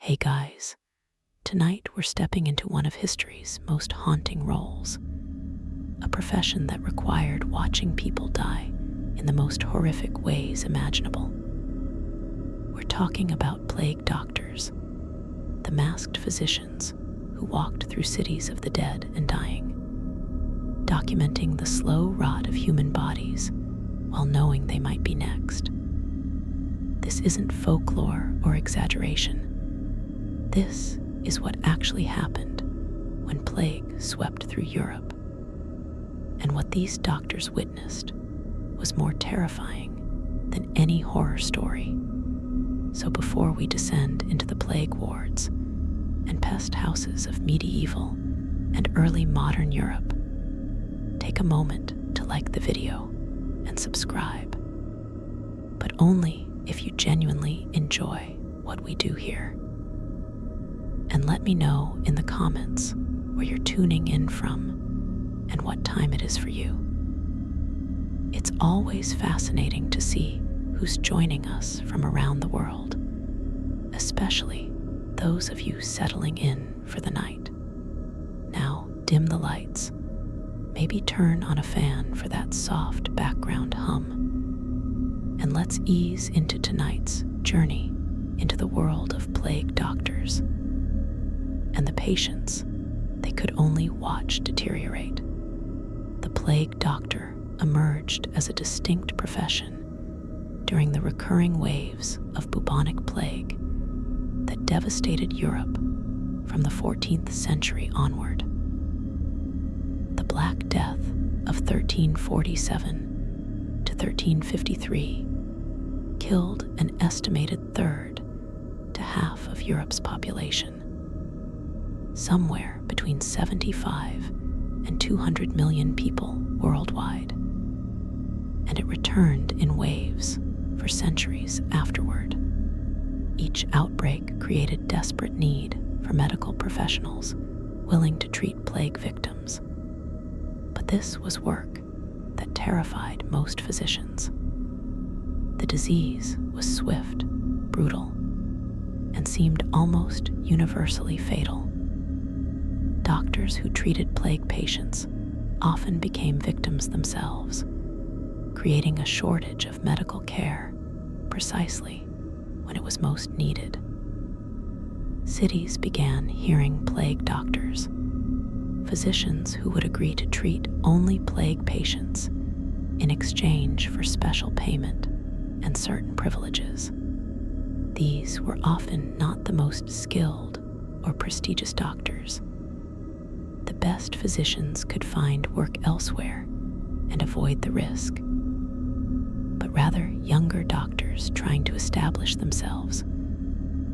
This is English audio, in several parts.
Hey guys, tonight we're stepping into one of history's most haunting roles, a profession that required watching people die in the most horrific ways imaginable. We're talking about plague doctors, the masked physicians who walked through cities of the dead and dying, documenting the slow rot of human bodies while knowing they might be next. This isn't folklore or exaggeration. This is what actually happened when plague swept through Europe. And what these doctors witnessed was more terrifying than any horror story. So before we descend into the plague wards and pest houses of medieval and early modern Europe, take a moment to like the video and subscribe. But only if you genuinely enjoy what we do here. And let me know in the comments where you're tuning in from and what time it is for you. It's always fascinating to see who's joining us from around the world, especially those of you settling in for the night. Now dim the lights, maybe turn on a fan for that soft background hum, and let's ease into tonight's journey into the world of plague doctors and the patients they could only watch deteriorate. The plague doctor emerged as a distinct profession during the recurring waves of bubonic plague that devastated Europe from the 14th century onward. The Black Death of 1347 to 1353 killed an estimated third to half of Europe's population, somewhere between 75 and 200 million people worldwide, and it returned in waves for centuries afterward. Each outbreak created desperate need for medical professionals willing to treat plague victims. But this was work that terrified most physicians. The disease was swift, brutal, and seemed almost universally fatal. Doctors who treated plague patients often became victims themselves, creating a shortage of medical care precisely when it was most needed. Cities began hearing plague doctors, physicians who would agree to treat only plague patients in exchange for special payment and certain privileges. These were often not the most skilled or prestigious doctors. The best physicians could find work elsewhere and avoid the risk, but rather younger doctors trying to establish themselves,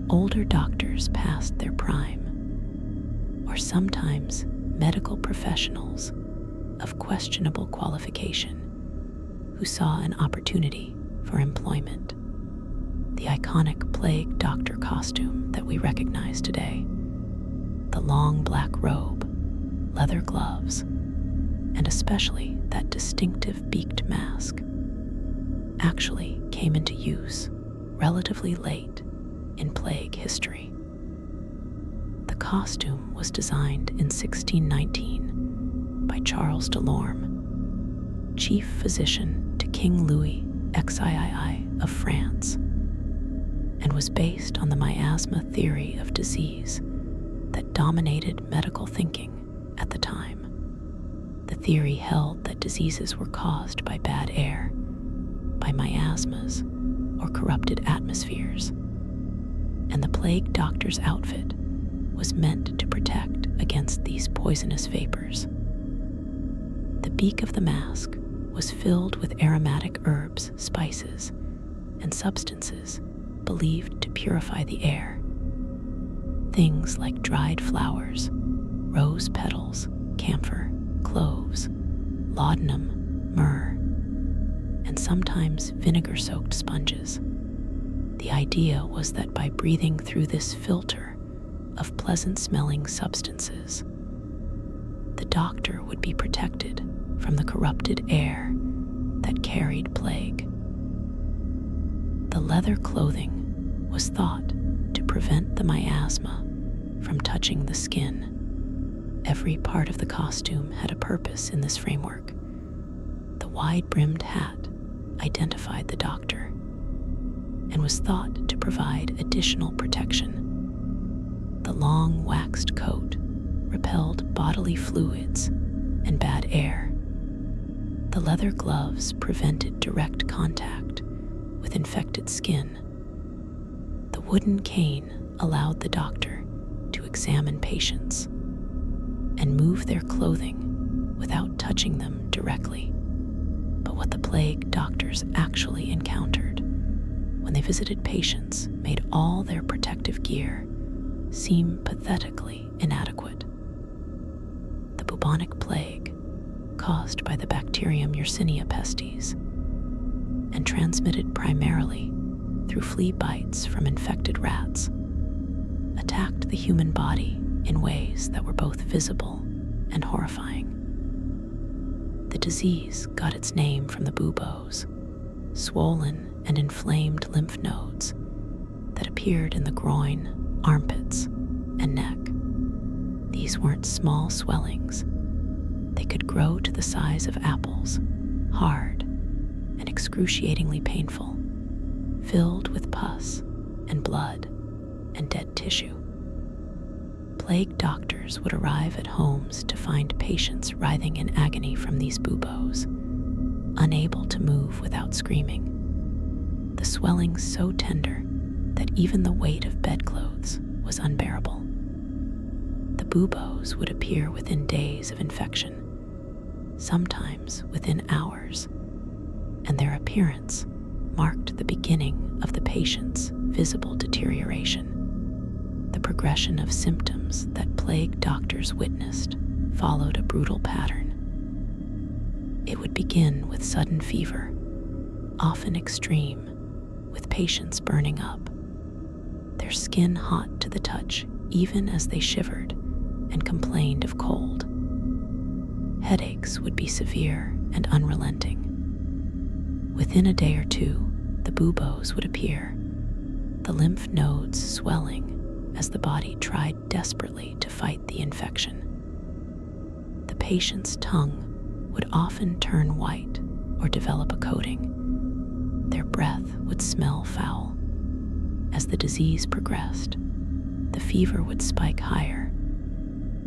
older doctors past their prime, or sometimes medical professionals of questionable qualification who saw an opportunity for employment. The iconic plague doctor costume that we recognize today, the long black robe, leather gloves, and especially that distinctive beaked mask, actually came into use relatively late in plague history. The costume was designed in 1619 by Charles Delorme, chief physician to King Louis XIII of France, and was based on the miasma theory of disease that dominated medical thinking at the time. The theory held that diseases were caused by bad air, by miasmas, or corrupted atmospheres, and the plague doctor's outfit was meant to protect against these poisonous vapors. The beak of the mask was filled with aromatic herbs, spices, and substances believed to purify the air. Things like dried flowers, rose petals, camphor, cloves, laudanum, myrrh, and sometimes vinegar-soaked sponges. The idea was that by breathing through this filter of pleasant-smelling substances, the doctor would be protected from the corrupted air that carried plague. The leather clothing was thought to prevent the miasma from touching the skin. Every part of the costume had a purpose in this framework. The wide-brimmed hat identified the doctor and was thought to provide additional protection. The long waxed coat repelled bodily fluids and bad air. The leather gloves prevented direct contact with infected skin. The wooden cane allowed the doctor to examine patients and move their clothing without touching them directly. But what the plague doctors actually encountered when they visited patients made all their protective gear seem pathetically inadequate. The bubonic plague, caused by the bacterium Yersinia pestis and transmitted primarily through flea bites from infected rats, attacked the human body in ways that were both visible and horrifying. The disease got its name from the buboes, swollen and inflamed lymph nodes that appeared in the groin, armpits, and neck. These weren't small swellings. They could grow to the size of apples, hard and excruciatingly painful, filled with pus and blood and dead tissue. Plague doctors would arrive at homes to find patients writhing in agony from these buboes, unable to move without screaming. The swelling so tender that even the weight of bedclothes was unbearable. The buboes would appear within days of infection, sometimes within hours, and their appearance marked the beginning of the patient's visible deterioration. The progression of symptoms that plague doctors witnessed followed a brutal pattern. It would begin with sudden fever, often extreme, with patients burning up, their skin hot to the touch even as they shivered and complained of cold. Headaches would be severe and unrelenting. Within a day or two, the buboes would appear, the lymph nodes swelling as the body tried desperately to fight the infection. The patient's tongue would often turn white or develop a coating. Their breath would smell foul. As the disease progressed, the fever would spike higher.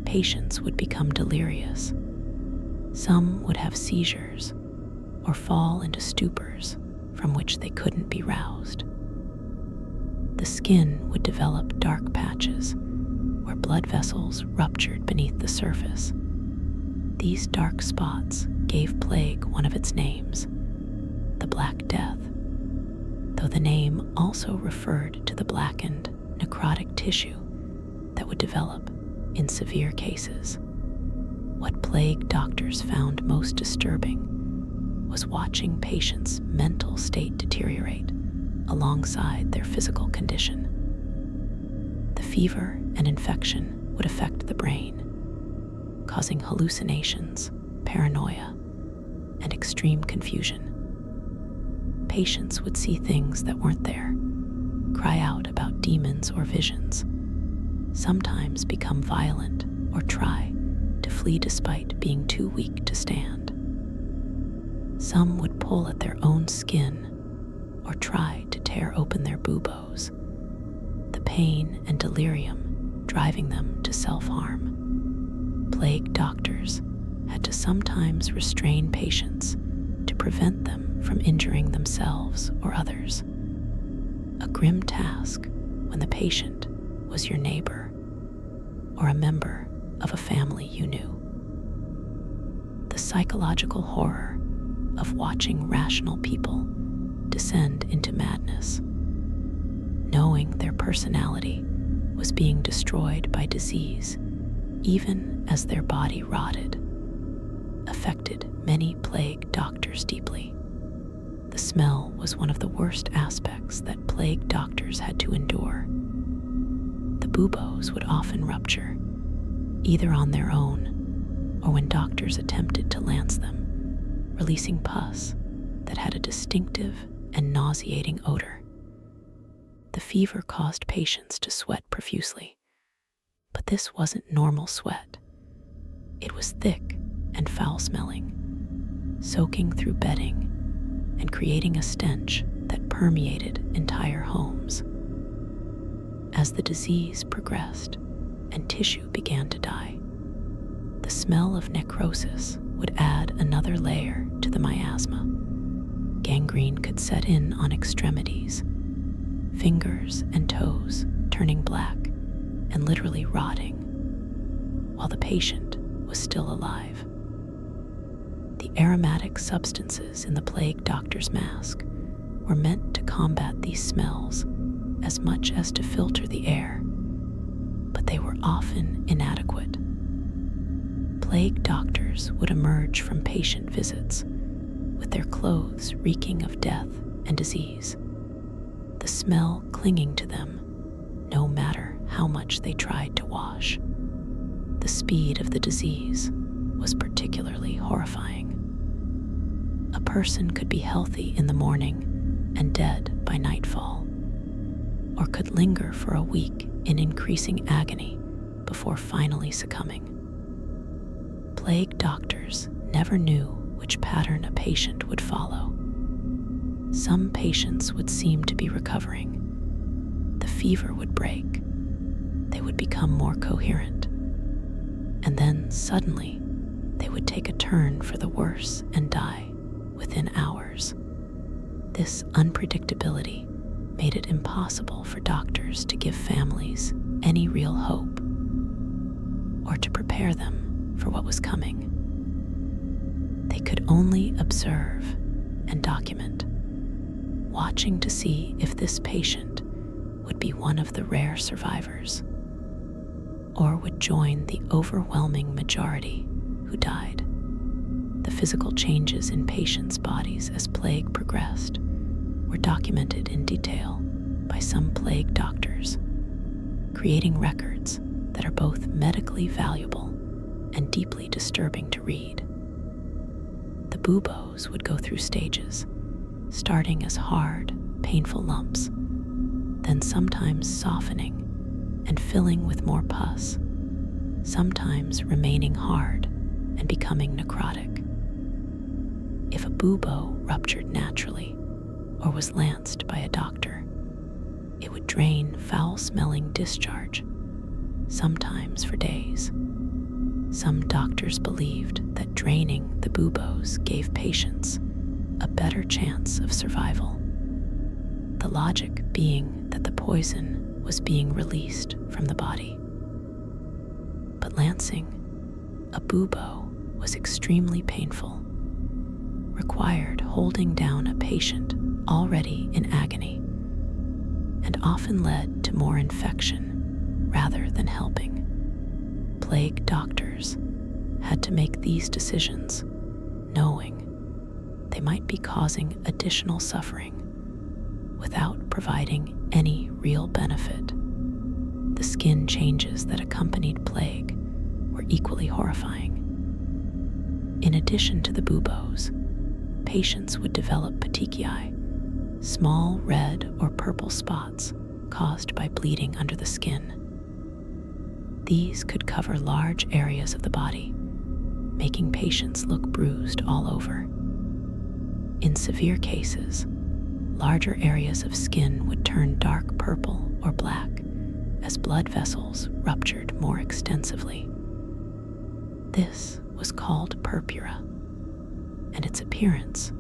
Patients would become delirious. Some would have seizures or fall into stupors from which they couldn't be roused. The skin would develop dark patches where blood vessels ruptured beneath the surface. These dark spots gave plague one of its names, the Black Death, though the name also referred to the blackened, necrotic tissue that would develop in severe cases. What plague doctors found most disturbing was watching patients' mental state deteriorate alongside their physical condition. The fever and infection would affect the brain, causing hallucinations, paranoia, and extreme confusion. Patients would see things that weren't there, cry out about demons or visions, sometimes become violent or try to flee despite being too weak to stand. Some would pull at their own skin or try to tear open their buboes, the pain and delirium driving them to self-harm. Plague doctors had to sometimes restrain patients to prevent them from injuring themselves or others. A grim task when the patient was your neighbor or a member of a family you knew. The psychological horror of watching rational people descend into madness, knowing their personality was being destroyed by disease even as their body rotted, affected many plague doctors deeply. The smell was one of the worst aspects that plague doctors had to endure. The buboes would often rupture, either on their own or when doctors attempted to lance them, releasing pus that had a distinctive and nauseating odor. The fever caused patients to sweat profusely, but this wasn't normal sweat. It was thick and foul-smelling, soaking through bedding and creating a stench that permeated entire homes. As the disease progressed and tissue began to die, the smell of necrosis would add another layer to the miasma. Gangrene could set in on extremities, fingers and toes turning black and literally rotting, while the patient was still alive. The aromatic substances in the plague doctor's mask were meant to combat these smells as much as to filter the air, but they were often inadequate. Plague doctors would emerge from patient visits with their clothes reeking of death and disease, the smell clinging to them no matter how much they tried to wash. The speed of the disease was particularly horrifying. A person could be healthy in the morning and dead by nightfall, or could linger for a week in increasing agony before finally succumbing. Plague doctors never knew which pattern a patient would follow. Some patients would seem to be recovering. The fever would break. They would become more coherent. And then suddenly, they would take a turn for the worse and die within hours. This unpredictability made it impossible for doctors to give families any real hope or to prepare them for what was coming. They could only observe and document, watching to see if this patient would be one of the rare survivors or would join the overwhelming majority who died. The physical changes in patients' bodies as plague progressed were documented in detail by some plague doctors, creating records that are both medically valuable and deeply disturbing to read. The buboes would go through stages, starting as hard, painful lumps, then sometimes softening and filling with more pus, sometimes remaining hard and becoming necrotic. If a bubo ruptured naturally or was lanced by a doctor, it would drain foul-smelling discharge, sometimes for days. Some doctors believed that draining the buboes gave patients a better chance of survival, the logic being that the poison was being released from the body. But lancing a bubo was extremely painful, required holding down a patient already in agony, and often led to more infection rather than helping. Plague doctors had to make these decisions knowing they might be causing additional suffering without providing any real benefit. The skin changes that accompanied plague were equally horrifying. In addition to the buboes, patients would develop petechiae, small red or purple spots caused by bleeding under the skin. These could cover large areas of the body, making patients look bruised all over. In severe cases, larger areas of skin would turn dark purple or black as blood vessels ruptured more extensively. This was called purpura, and its appearance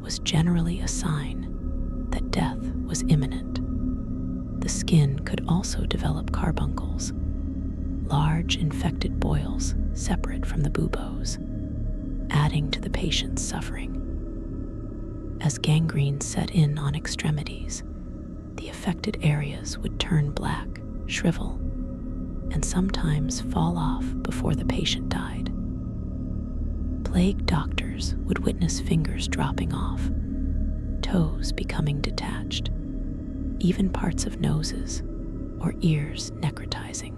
was generally a sign that death was imminent. The skin could also develop carbuncles, large infected boils separate from the buboes, adding to the patient's suffering. As gangrene set in on extremities, the affected areas would turn black, shrivel, and sometimes fall off before the patient died. Plague doctors would witness fingers dropping off, toes becoming detached, even parts of noses or ears necrotizing,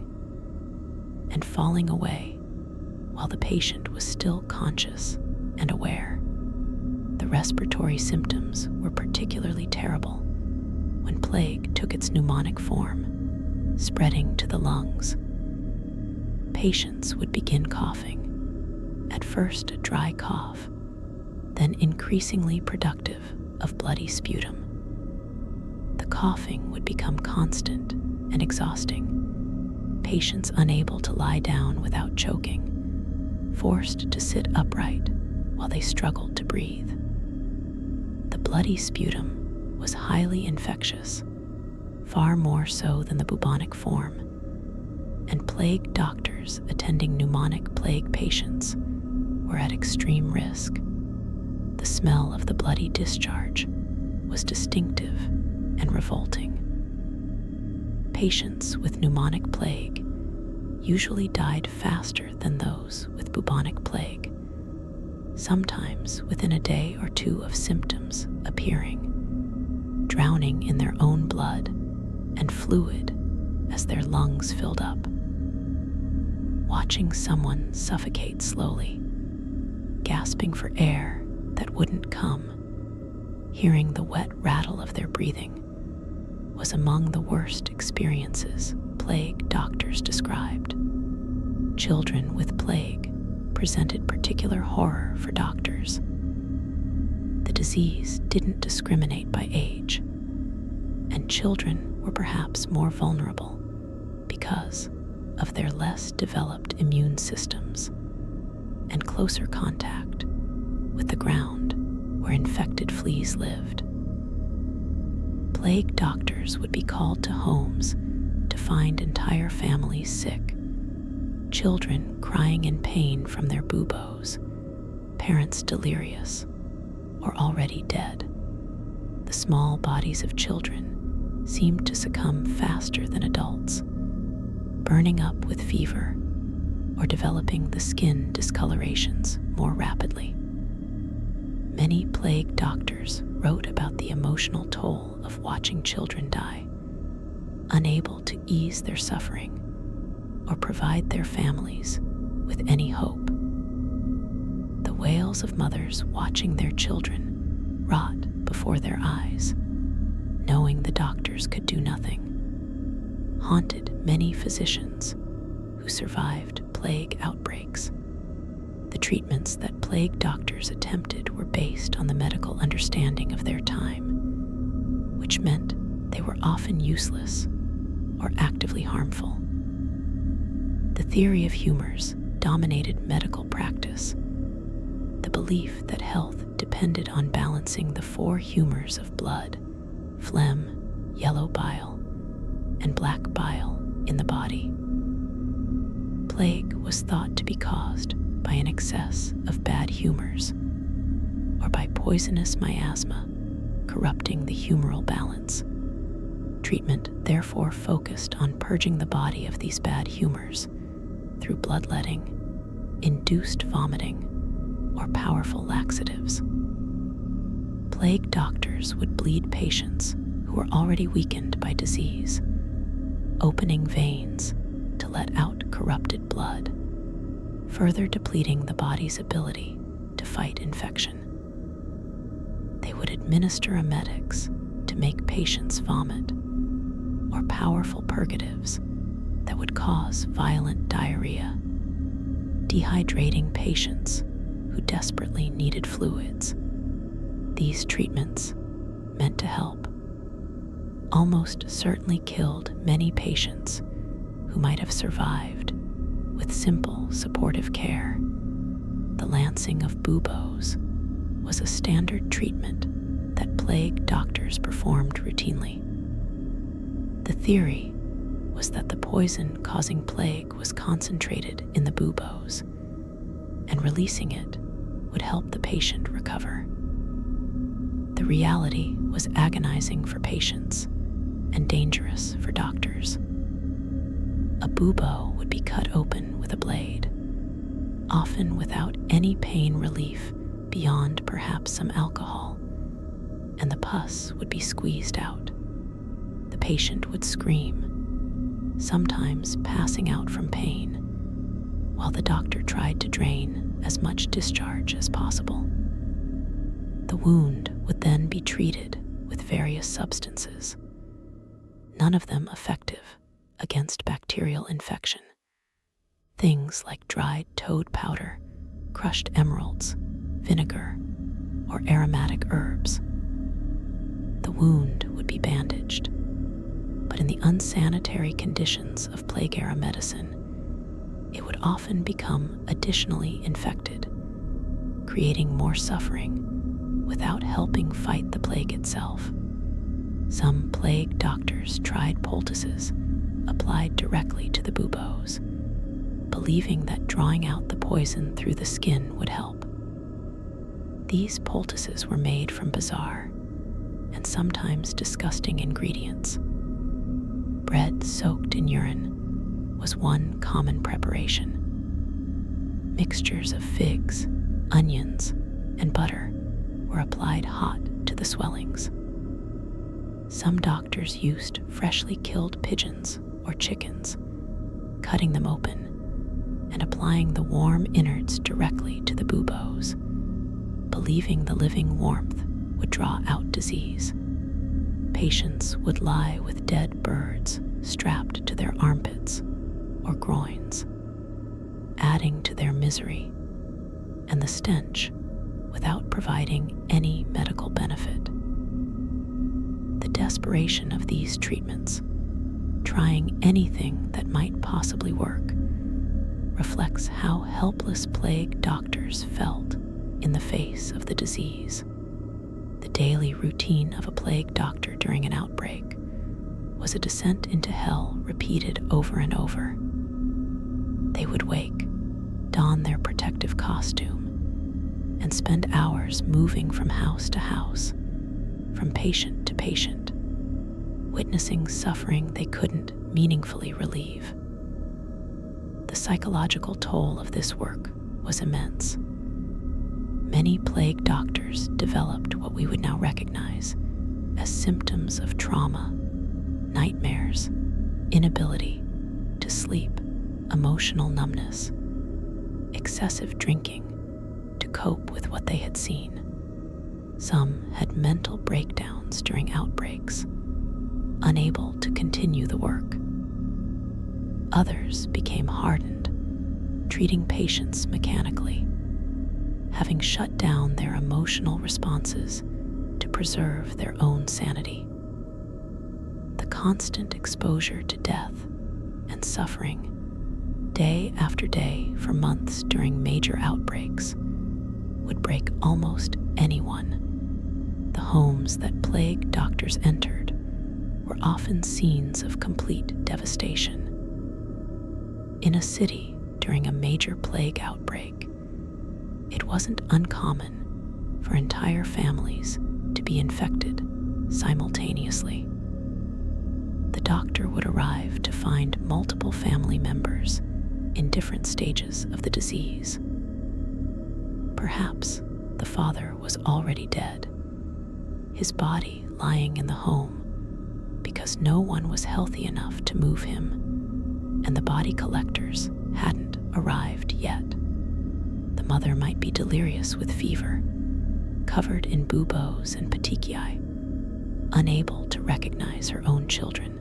and falling away while the patient was still conscious and aware. The respiratory symptoms were particularly terrible when plague took its pneumonic form, spreading to the lungs. Patients would begin coughing, at first a dry cough, then increasingly productive of bloody sputum. The coughing would become constant and exhausting, patients unable to lie down without choking, forced to sit upright while they struggled to breathe. The bloody sputum was highly infectious, far more so than the bubonic form, and plague doctors attending pneumonic plague patients were at extreme risk. The smell of the bloody discharge was distinctive and revolting. Patients with pneumonic plague usually died faster than those with bubonic plague, sometimes within a day or two of symptoms appearing, drowning in their own blood and fluid as their lungs filled up. Watching someone suffocate slowly, gasping for air that wouldn't come, hearing the wet rattle of their breathing, was among the worst experiences plague doctors described. Children with plague presented particular horror for doctors. The disease didn't discriminate by age, and children were perhaps more vulnerable because of their less developed immune systems and closer contact with the ground where infected fleas lived. Plague doctors would be called to homes to find entire families sick, children crying in pain from their buboes, parents delirious or already dead. The small bodies of children seemed to succumb faster than adults, burning up with fever or developing the skin discolorations more rapidly. Many plague doctors wrote about the emotional toll of watching children die, unable to ease their suffering or provide their families with any hope. The wails of mothers watching their children rot before their eyes, knowing the doctors could do nothing, haunted many physicians who survived plague outbreaks. The treatments that plague doctors attempted were based on the medical understanding of their time, which meant they were often useless or actively harmful. The theory of humors dominated medical practice, the belief that health depended on balancing the four humors of blood, phlegm, yellow bile, and black bile in the body. Plague was thought to be caused by an excess of bad humors, or by poisonous miasma corrupting the humoral balance. Treatment therefore focused on purging the body of these bad humors through bloodletting, induced vomiting, or powerful laxatives. Plague doctors would bleed patients who were already weakened by disease, opening veins to let out corrupted blood, further depleting the body's ability to fight infection. They would administer emetics to make patients vomit, or powerful purgatives that would cause violent diarrhea, dehydrating patients who desperately needed fluids. These treatments, meant to help, almost certainly killed many patients who might have survived with simple supportive care. The lancing of buboes was a standard treatment that plague doctors performed routinely. The theory was that the poison causing plague was concentrated in the buboes, and releasing it would help the patient recover. The reality was agonizing for patients and dangerous for doctors. A bubo would be cut open with a blade, often without any pain relief beyond perhaps some alcohol, and the pus would be squeezed out. The patient would scream, sometimes passing out from pain, while the doctor tried to drain as much discharge as possible. The wound would then be treated with various substances, none of them effective against bacterial infection. Things like dried toad powder, crushed emeralds, vinegar, or aromatic herbs. The wound would be bandaged, but in the unsanitary conditions of plague-era medicine, it would often become additionally infected, creating more suffering without helping fight the plague itself. Some plague doctors tried poultices applied directly to the buboes, believing that drawing out the poison through the skin would help. These poultices were made from bizarre and sometimes disgusting ingredients. Bread soaked in urine was one common preparation. Mixtures of figs, onions, and butter were applied hot to the swellings. Some doctors used freshly killed pigeons or chickens, cutting them open and applying the warm innards directly to the buboes, believing the living warmth would draw out disease. Patients would lie with dead birds strapped to their armpits or groins, adding to their misery and the stench without providing any medical benefit. The desperation of these treatments, trying anything that might possibly work, reflects how helpless plague doctors felt in the face of the disease. The daily routine of a plague doctor during an outbreak was a descent into hell repeated over and over. They would wake, don their protective costume, and spend hours moving from house to house, from patient to patient, witnessing suffering they couldn't meaningfully relieve. The psychological toll of this work was immense. Many plague doctors developed what we would now recognize as symptoms of trauma, nightmares, inability to sleep, emotional numbness, excessive drinking to cope with what they had seen. Some had mental breakdowns during outbreaks, unable to continue the work. Others became hardened, treating patients mechanically, having shut down their emotional responses to preserve their own sanity. The constant exposure to death and suffering, day after day for months during major outbreaks, would break almost anyone. The homes that plague doctors entered were often scenes of complete devastation. In a city during a major plague outbreak, it wasn't uncommon for entire families to be infected simultaneously. The doctor would arrive to find multiple family members in different stages of the disease. Perhaps the father was already dead, his body lying in the home because no one was healthy enough to move him, and the body collectors hadn't arrived yet. The mother might be delirious with fever, covered in buboes and petechiae, unable to recognize her own children.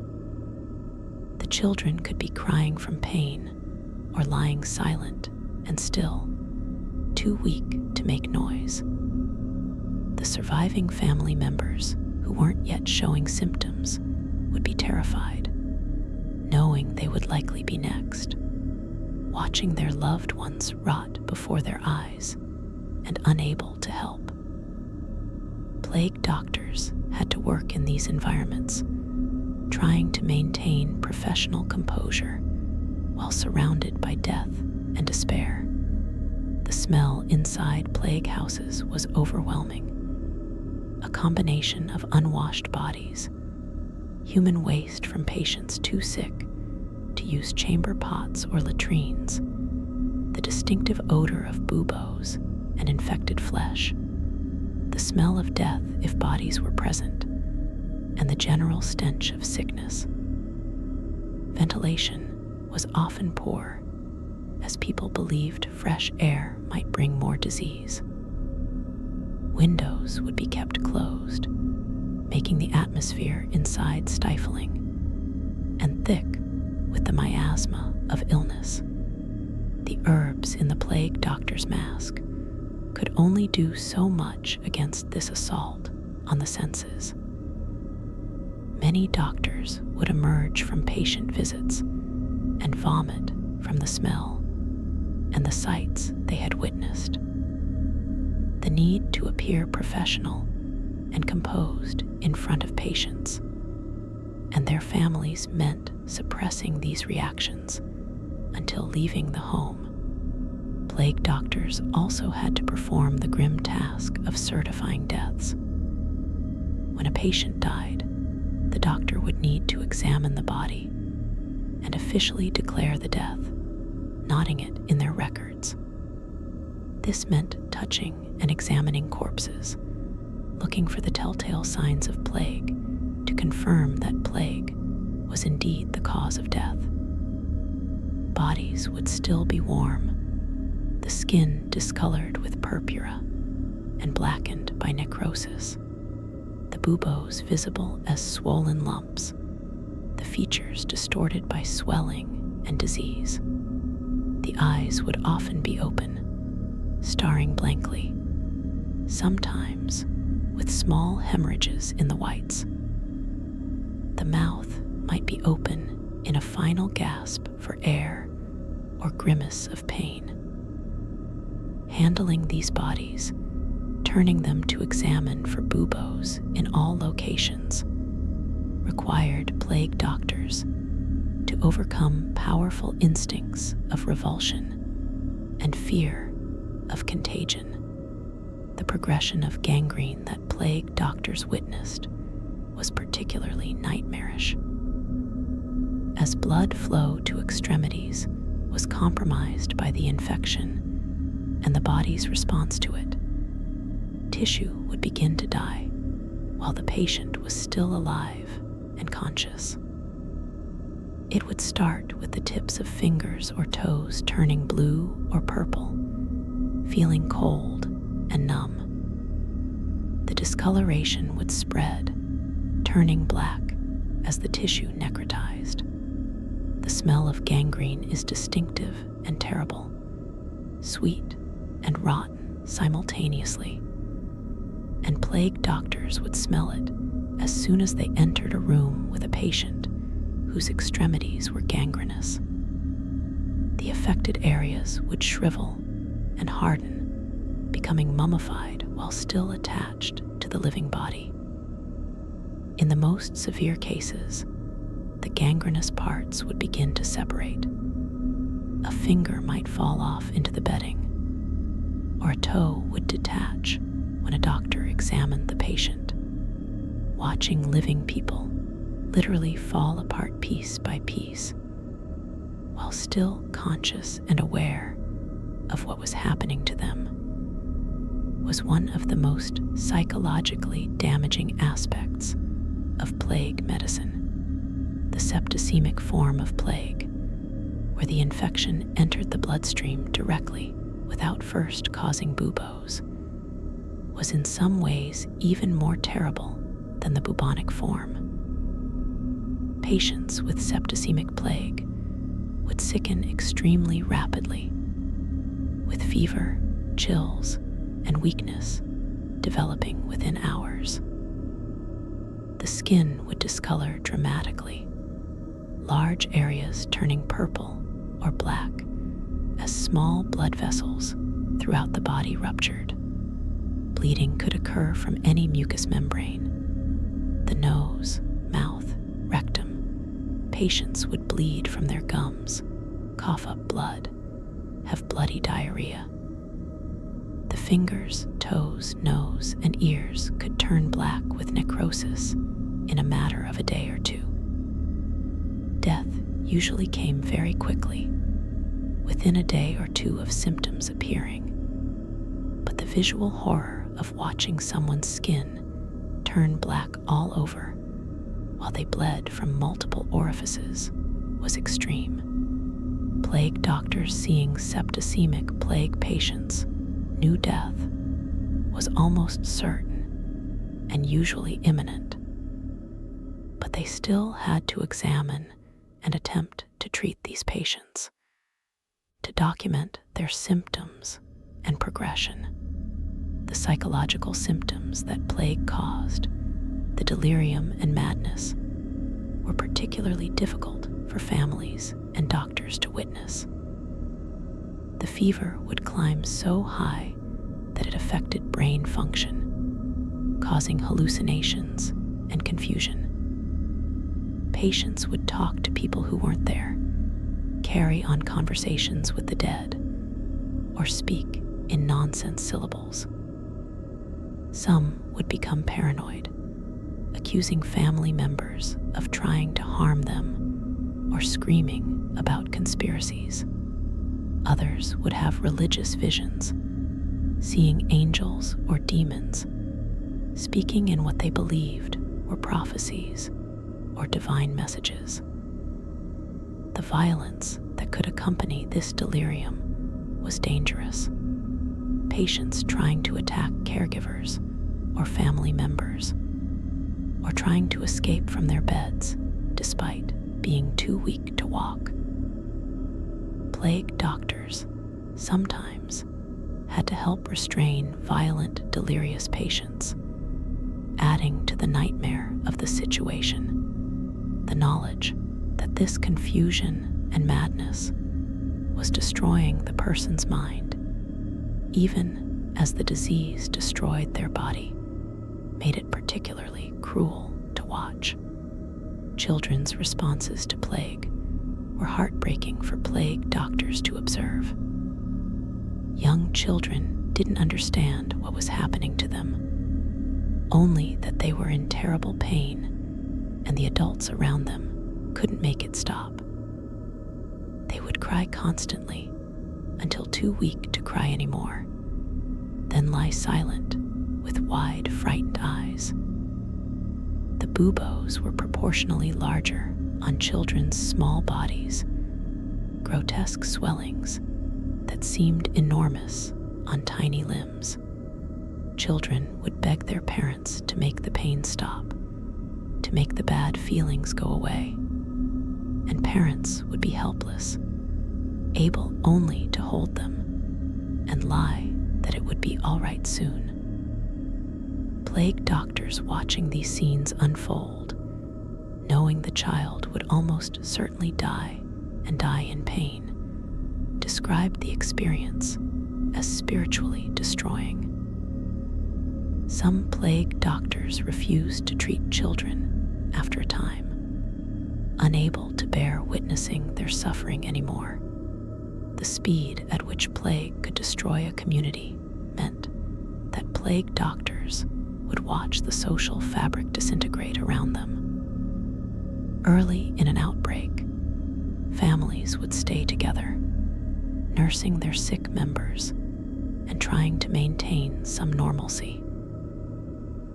The children could be crying from pain or lying silent and still, too weak to make noise. The surviving family members who weren't yet showing symptoms would be terrified, knowing they would likely be next, watching their loved ones rot before their eyes and unable to help. Plague doctors had to work in these environments, trying to maintain professional composure while surrounded by death and despair. The smell inside plague houses was overwhelming. A combination of unwashed bodies, human waste from patients too sick to use chamber pots or latrines, the distinctive odor of buboes and infected flesh, the smell of death if bodies were present, and the general stench of sickness. Ventilation was often poor, as people believed fresh air might bring more disease. Windows would be kept closed, making the atmosphere inside stifling, and thick with the miasma of illness. The herbs in the plague doctor's mask could only do so much against this assault on the senses. Many doctors would emerge from patient visits and vomit from the smell and the sights they had witnessed. The need to appear professional and composed in front of patients and their families meant suppressing these reactions until leaving the home. Plague doctors also had to perform the grim task of certifying deaths. When a patient died, the doctor would need to examine the body and officially declare the death, knotting it in their records. This meant touching and examining corpses, looking for the telltale signs of plague to confirm that plague was indeed the cause of death. Bodies would still be warm, the skin discolored with purpura and blackened by necrosis, the buboes visible as swollen lumps, the features distorted by swelling and disease. The eyes would often be open, staring blankly, sometimes with small hemorrhages in the whites. The mouth might be open in a final gasp for air or grimace of pain. Handling these bodies, turning them to examine for buboes in all locations, required plague doctors to overcome powerful instincts of revulsion and fear of contagion. The progression of gangrene that plague doctors witnessed was particularly nightmarish. As blood flow to extremities was compromised by the infection and the body's response to it, tissue would begin to die while the patient was still alive and conscious. It would start with the tips of fingers or toes turning blue or purple, feeling cold and numb. The discoloration would spread, turning black as the tissue necrotized. The smell of gangrene is distinctive and terrible, sweet and rotten simultaneously, and plague doctors would smell it as soon as they entered a room with a patient whose extremities were gangrenous. The affected areas would shrivel and harden, becoming mummified while still attached to the living body. In the most severe cases, the gangrenous parts would begin to separate. A finger might fall off into the bedding, or a toe would detach when a doctor examined the patient, watching living people literally fall apart piece by piece, while still conscious and aware of what was happening to them, was one of the most psychologically damaging aspects of plague medicine. The septicemic form of plague, where the infection entered the bloodstream directly without first causing buboes, was in some ways even more terrible than the bubonic form. Patients with septicemic plague would sicken extremely rapidly, with fever, chills, and weakness developing within hours. The skin would discolor dramatically, large areas turning purple or black as small blood vessels throughout the body ruptured. Bleeding could occur from any mucous membrane, the nose, mouth, rectum. Patients would bleed from their gums, cough up blood, have bloody diarrhea. The fingers, toes, nose, and ears could turn black with necrosis in a matter of a day or two. Death usually came very quickly, within a day or two of symptoms appearing. But the visual horror of watching someone's skin turn black all over while they bled from multiple orifices was extreme. Plague doctors seeing septicemic plague patients knew death was almost certain and usually imminent, but they still had to examine and attempt to treat these patients, to document their symptoms and progression. The psychological symptoms that plague caused, the delirium and madness, were particularly difficult for families and doctors to witness. The fever would climb so high that it affected brain function, causing hallucinations and confusion. Patients would talk to people who weren't there, carry on conversations with the dead, or speak in nonsense syllables. Some would become paranoid, accusing family members of trying to harm them or screaming about conspiracies. Others would have religious visions, seeing angels or demons, speaking in what they believed were prophecies or divine messages. The violence that could accompany this delirium was dangerous. Patients trying to attack caregivers or family members, or trying to escape from their beds despite being too weak to walk. Plague doctors sometimes had to help restrain violent, delirious patients, adding to the nightmare of the situation. The knowledge that this confusion and madness was destroying the person's mind, even as the disease destroyed their body, made it particularly cruel to watch. Children's responses to plague were heartbreaking for plague doctors to observe. Young children didn't understand what was happening to them, only that they were in terrible pain, and the adults around them couldn't make it stop. They would cry constantly until too weak to cry anymore, then lie silent with wide, frightened eyes. The buboes were proportionally larger on children's small bodies, grotesque swellings that seemed enormous on tiny limbs. Children would beg their parents to make the pain stop, to make the bad feelings go away, and parents would be helpless, able only to hold them and lie that it would be all right soon. Plague doctors watching these scenes unfold, knowing the child would almost certainly die and die in pain, described the experience as spiritually destroying. Some plague doctors refused to treat children after a time, unable to bear witnessing their suffering anymore. The speed at which plague could destroy a community meant that plague doctors would watch the social fabric disintegrate around them. Early in an outbreak, families would stay together, nursing their sick members and trying to maintain some normalcy.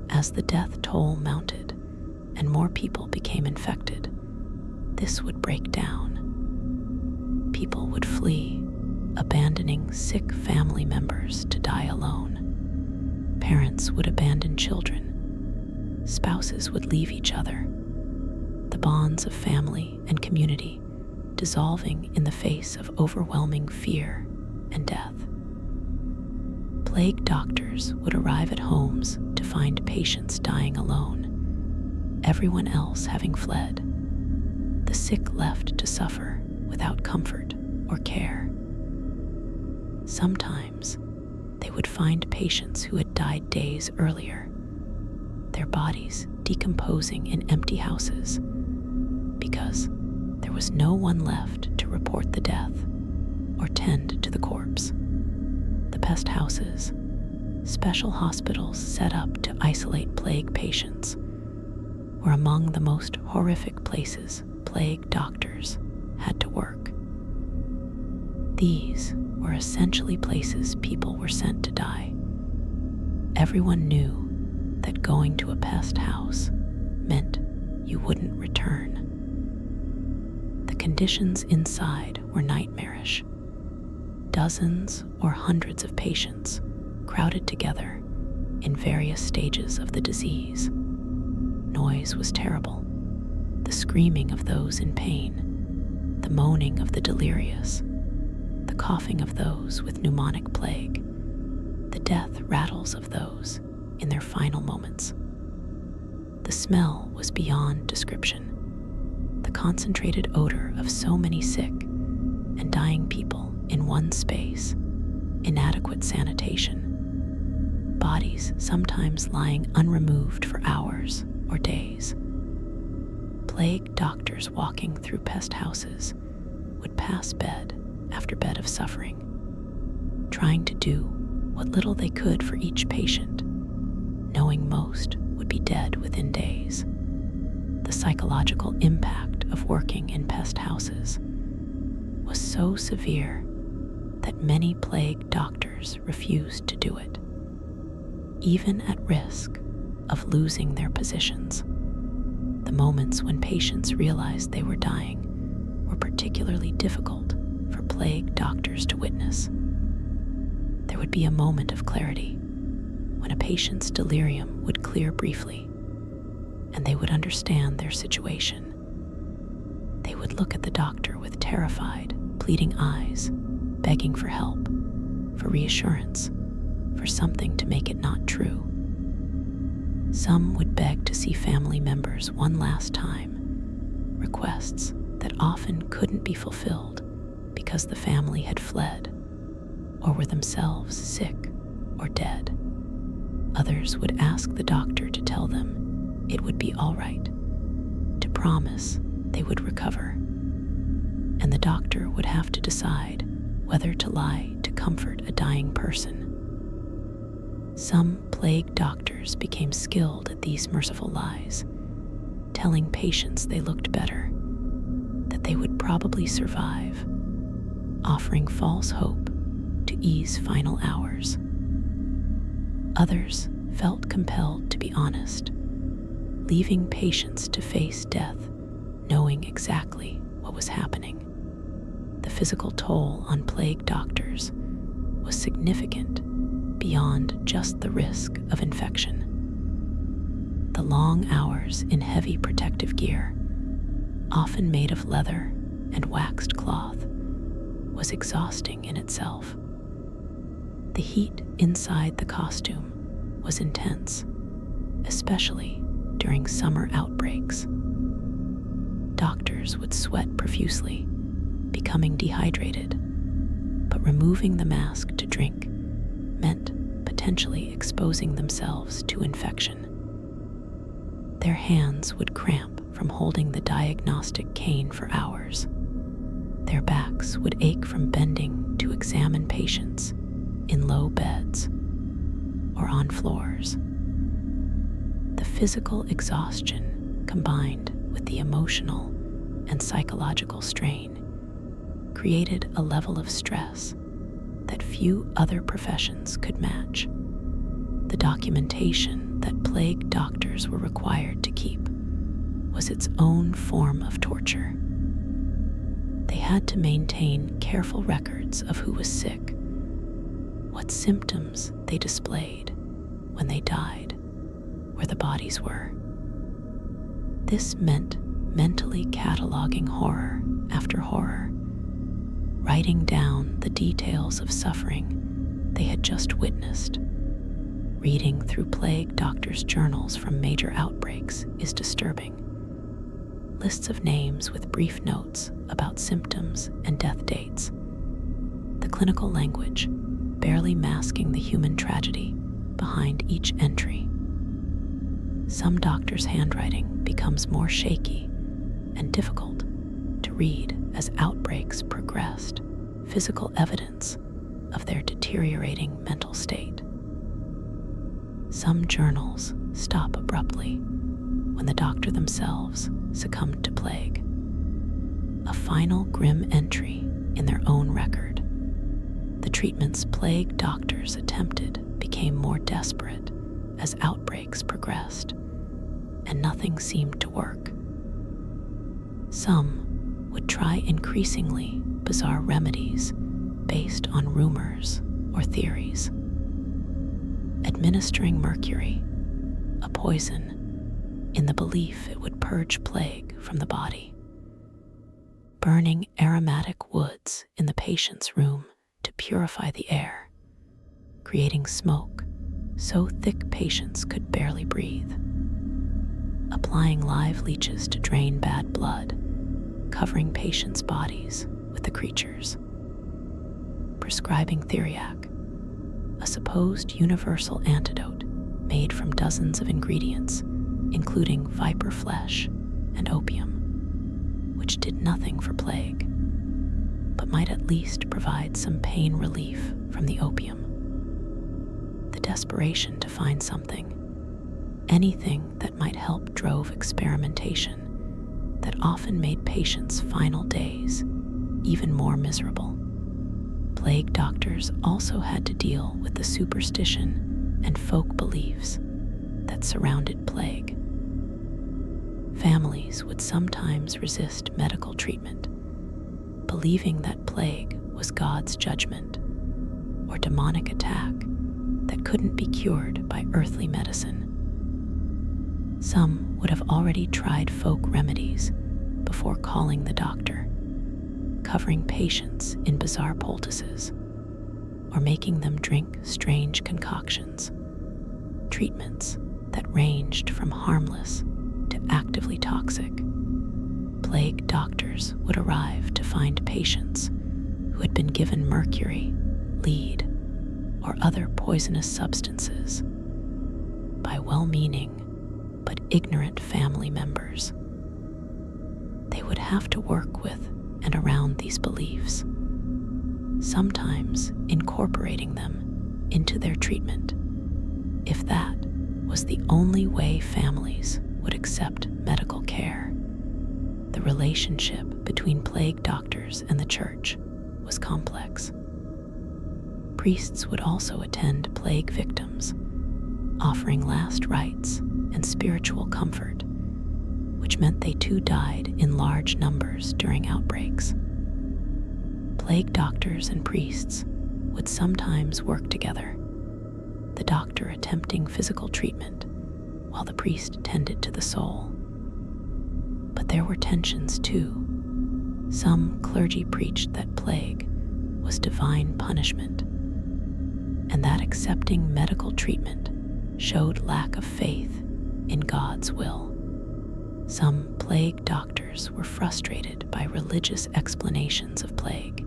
As the death toll mounted and more people became infected, this would break down. People would flee, abandoning sick family members to die alone. Parents would abandon children. Spouses would leave each other. The bonds of family and community dissolving in the face of overwhelming fear and death. Plague doctors would arrive at homes to find patients dying alone, everyone else having fled, the sick left to suffer without comfort or care. Sometimes they would find patients who had died days earlier, their bodies decomposing in empty houses, because there was no one left to report the death or tend to the corpse. The pest houses, special hospitals set up to isolate plague patients, were among the most horrific places plague doctors had to work. These were essentially places people were sent to die. Everyone knew that going to a pest house meant you wouldn't return. The conditions inside were nightmarish. Dozens or hundreds of patients crowded together in various stages of the disease. Noise was terrible. The screaming of those in pain moaning of the delirious, the coughing of those with pneumonic plague, the death rattles of those in their final moments. The smell was beyond description. The concentrated odor of so many sick and dying people in one space, inadequate sanitation, bodies sometimes lying unremoved for hours or days. Plague doctors walking through pest houses would pass bed after bed of suffering, trying to do what little they could for each patient, knowing most would be dead within days. The psychological impact of working in pest houses was so severe that many plague doctors refused to do it, even at risk of losing their positions. The moments when patients realized they were dying were particularly difficult for plague doctors to witness. There would be a moment of clarity when a patient's delirium would clear briefly, and they would understand their situation. They would look at the doctor with terrified, pleading eyes, begging for help, for reassurance, for something to make it not true. Some would beg to see family members one last time, requests that often couldn't be fulfilled because the family had fled or were themselves sick or dead. Others would ask the doctor to tell them it would be all right, to promise they would recover, and the doctor would have to decide whether to lie to comfort a dying person. Some plague doctors became skilled at these merciful lies, telling patients they looked better, that they would probably survive, offering false hope to ease final hours. Others felt compelled to be honest, leaving patients to face death, knowing exactly what was happening. The physical toll on plague doctors was significant beyond just the risk of infection. The long hours in heavy protective gear, often made of leather and waxed cloth, was exhausting in itself. The heat inside the costume was intense, especially during summer outbreaks. Doctors would sweat profusely, becoming dehydrated, but removing the mask to drink meant potentially exposing themselves to infection. Their hands would cramp from holding the diagnostic cane for hours. Their backs would ache from bending to examine patients in low beds or on floors. The physical exhaustion combined with the emotional and psychological strain created a level of stress that few other professions could match. The documentation that plague doctors were required to keep was its own form of torture. They had to maintain careful records of who was sick, what symptoms they displayed when they died, where the bodies were. This meant mentally cataloging horror after horror, writing down the details of suffering they had just witnessed. Reading through plague doctors' journals from major outbreaks is disturbing. Lists of names with brief notes about symptoms and death dates. The clinical language barely masking the human tragedy behind each entry. Some doctors' handwriting becomes more shaky and difficult to read as outbreaks progressed, physical evidence of their deteriorating mental state. Some journals stop abruptly when the doctor themselves succumbed to plague. A final grim entry in their own record. The treatments plague doctors attempted became more desperate as outbreaks progressed, and nothing seemed to work. Some would try increasingly bizarre remedies based on rumors or theories. Administering mercury, a poison, in the belief it would purge plague from the body. burning aromatic woods in the patient's room to purify the air, creating smoke so thick patients could barely breathe, applying live leeches to drain bad blood, covering patients' bodies with the creatures, prescribing theriac, a supposed universal antidote made from dozens of ingredients, including viper flesh and opium, which did nothing for plague, but might at least provide some pain relief from the opium. The desperation to find something, anything that might help, drove experimentation that often made patients' final days even more miserable. Plague doctors also had to deal with the superstition and folk beliefs that surrounded plague. Families would sometimes resist medical treatment, believing that plague was God's judgment or demonic attack that couldn't be cured by earthly medicine. Some would have already tried folk remedies before calling the doctor, covering patients in bizarre poultices or making them drink strange concoctions, treatments that ranged from harmless to actively toxic. Plague doctors would arrive to find patients who had been given mercury, lead, or other poisonous substances by well-meaning but ignorant family members. They would have to work with and around these beliefs, sometimes incorporating them into their treatment, if that was the only way families would accept medical care. The relationship between plague doctors and the church was complex. Priests would also attend plague victims, offering last rites and spiritual comfort, which meant they too died in large numbers during outbreaks. Plague doctors and priests would sometimes work together, the doctor attempting physical treatment while the priest tended to the soul. But there were tensions too. Some clergy preached that plague was divine punishment, and that accepting medical treatment showed lack of faith in God's will. Some plague doctors were frustrated by religious explanations of plague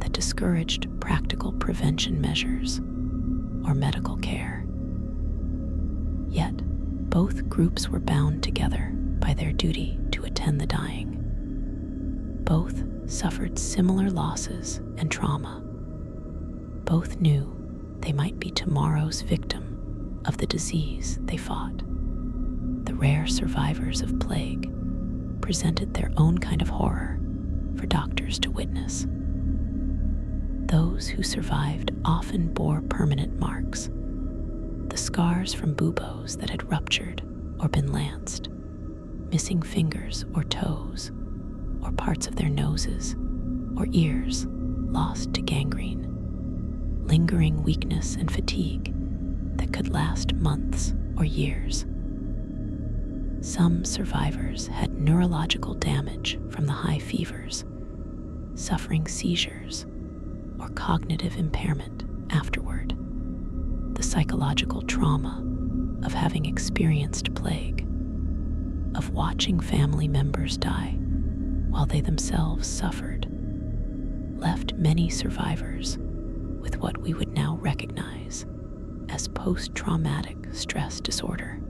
that discouraged practical prevention measures or medical care. Yet, both groups were bound together by their duty to attend the dying. Both suffered similar losses and trauma. Both knew they might be tomorrow's victim of the disease they fought. The rare survivors of plague presented their own kind of horror for doctors to witness. Those who survived often bore permanent marks, the scars from buboes that had ruptured or been lanced, missing fingers or toes, or parts of their noses or ears lost to gangrene, lingering weakness and fatigue that could last months or years. Some survivors had neurological damage from the high fevers, suffering seizures or cognitive impairment afterward. The psychological trauma of having experienced plague, of watching family members die while they themselves suffered, left many survivors with what we would now recognize as post-traumatic stress disorder.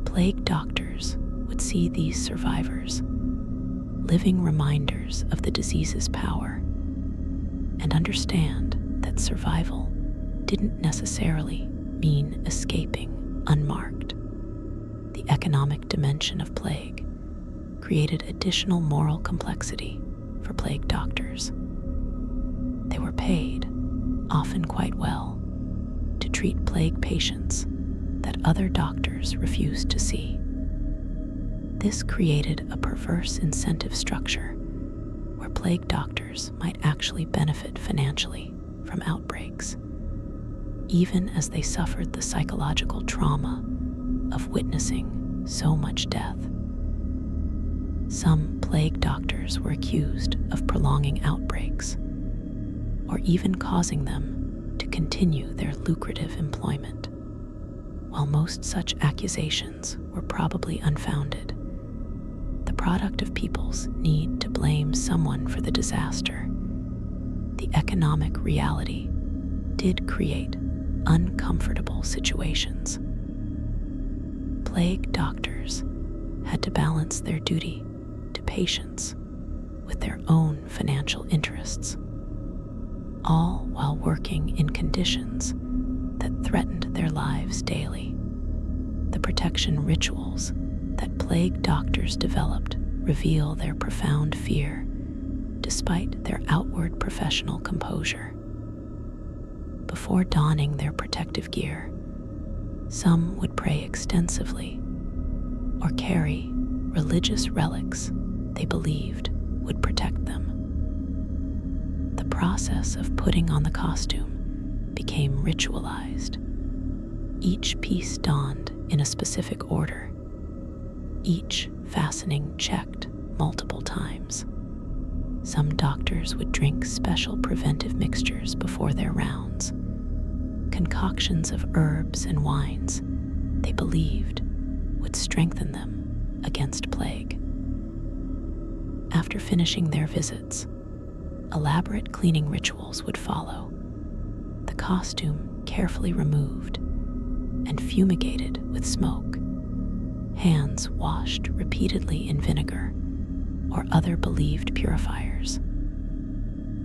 Plague doctors would see these survivors living reminders of the disease's power and understand that survival didn't necessarily mean escaping unmarked. The economic dimension of plague created additional moral complexity for plague doctors. They were paid, often quite well, to treat plague patients that other doctors refused to see. This created a perverse incentive structure where plague doctors might actually benefit financially from outbreaks, even as they suffered the psychological trauma of witnessing so much death. Some plague doctors were accused of prolonging outbreaks or even causing them to continue their lucrative employment. While most such accusations were probably unfounded, the product of people's need to blame someone for the disaster, the economic reality did create uncomfortable situations. Plague doctors had to balance their duty to patients with their own financial interests, all while working in conditions that threatened their lives daily. The protection rituals that plague doctors developed reveal their profound fear despite their outward professional composure. Before donning their protective gear, some would pray extensively or carry religious relics they believed would protect them. The process of putting on the costume became ritualized, each piece donned in a specific order, each fastening checked multiple times. Some doctors would drink special preventive mixtures before their rounds, concoctions of herbs and wines they believed would strengthen them against plague. After finishing their visits, elaborate cleaning rituals would follow, the costume carefully removed and fumigated with smoke, hands washed repeatedly in vinegar or other believed purifiers.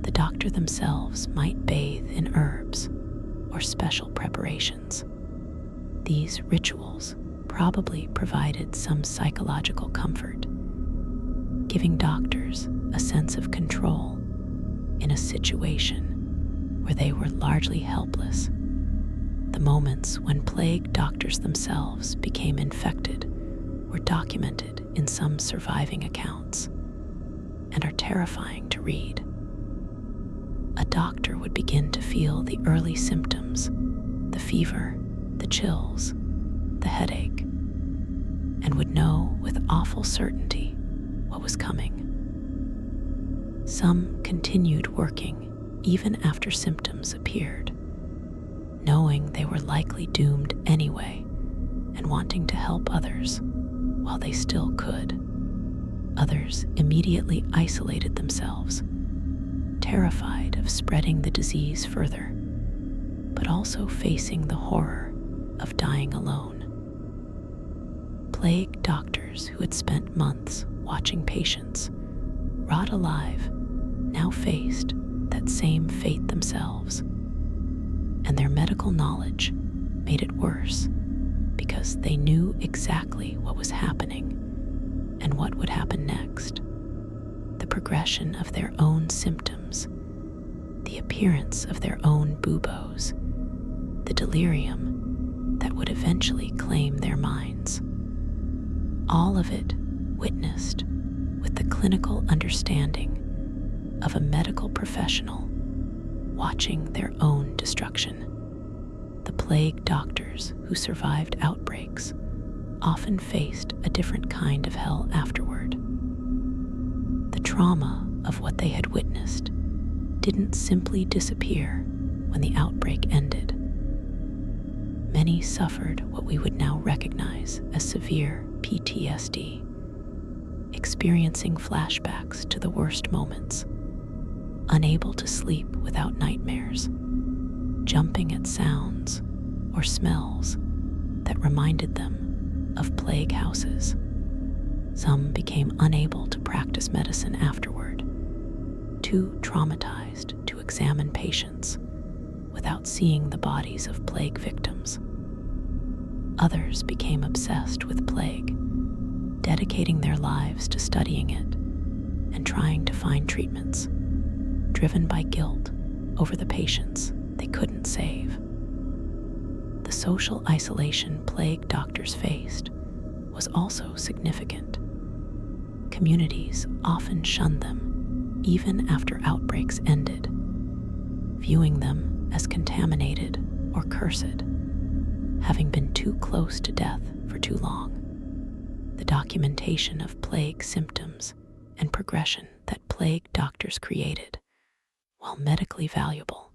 The doctor themselves might bathe in herbs or special preparations. These rituals probably provided some psychological comfort, giving doctors a sense of control in a situation where they were largely helpless. The moments when plague doctors themselves became infected were documented in some surviving accounts and are terrifying to read. A doctor would begin to feel the early symptoms, the fever, the chills, the headache, and would know with awful certainty what was coming. Some continued working even after symptoms appeared, knowing they were likely doomed anyway and wanting to help others while they still could. Others immediately isolated themselves, terrified of spreading the disease further, but also facing the horror of dying alone. Plague doctors who had spent months watching patients rot alive now faced that same fate themselves, and their medical knowledge made it worse because they knew exactly what was happening and what would happen next. The progression of their own symptoms, the appearance of their own buboes, the delirium that would eventually claim their minds. All of it witnessed with the clinical understanding of a medical professional watching their own destruction. The plague doctors who survived outbreaks often faced a different kind of hell afterward. The trauma of what they had witnessed didn't simply disappear when the outbreak ended. Many suffered what we would now recognize as severe PTSD, experiencing flashbacks to the worst moments, unable to sleep without nightmares, jumping at sounds or smells that reminded them of plague houses. Some became unable to practice medicine afterward, too traumatized to examine patients without seeing the bodies of plague victims. Others became obsessed with plague, dedicating their lives to studying it and trying to find treatments, driven by guilt over the patients they couldn't save. The social isolation plague doctors faced was also significant. Communities often shunned them even after outbreaks ended, viewing them as contaminated or cursed, having been too close to death for too long. The documentation of plague symptoms and progression that plague doctors created, while medically valuable,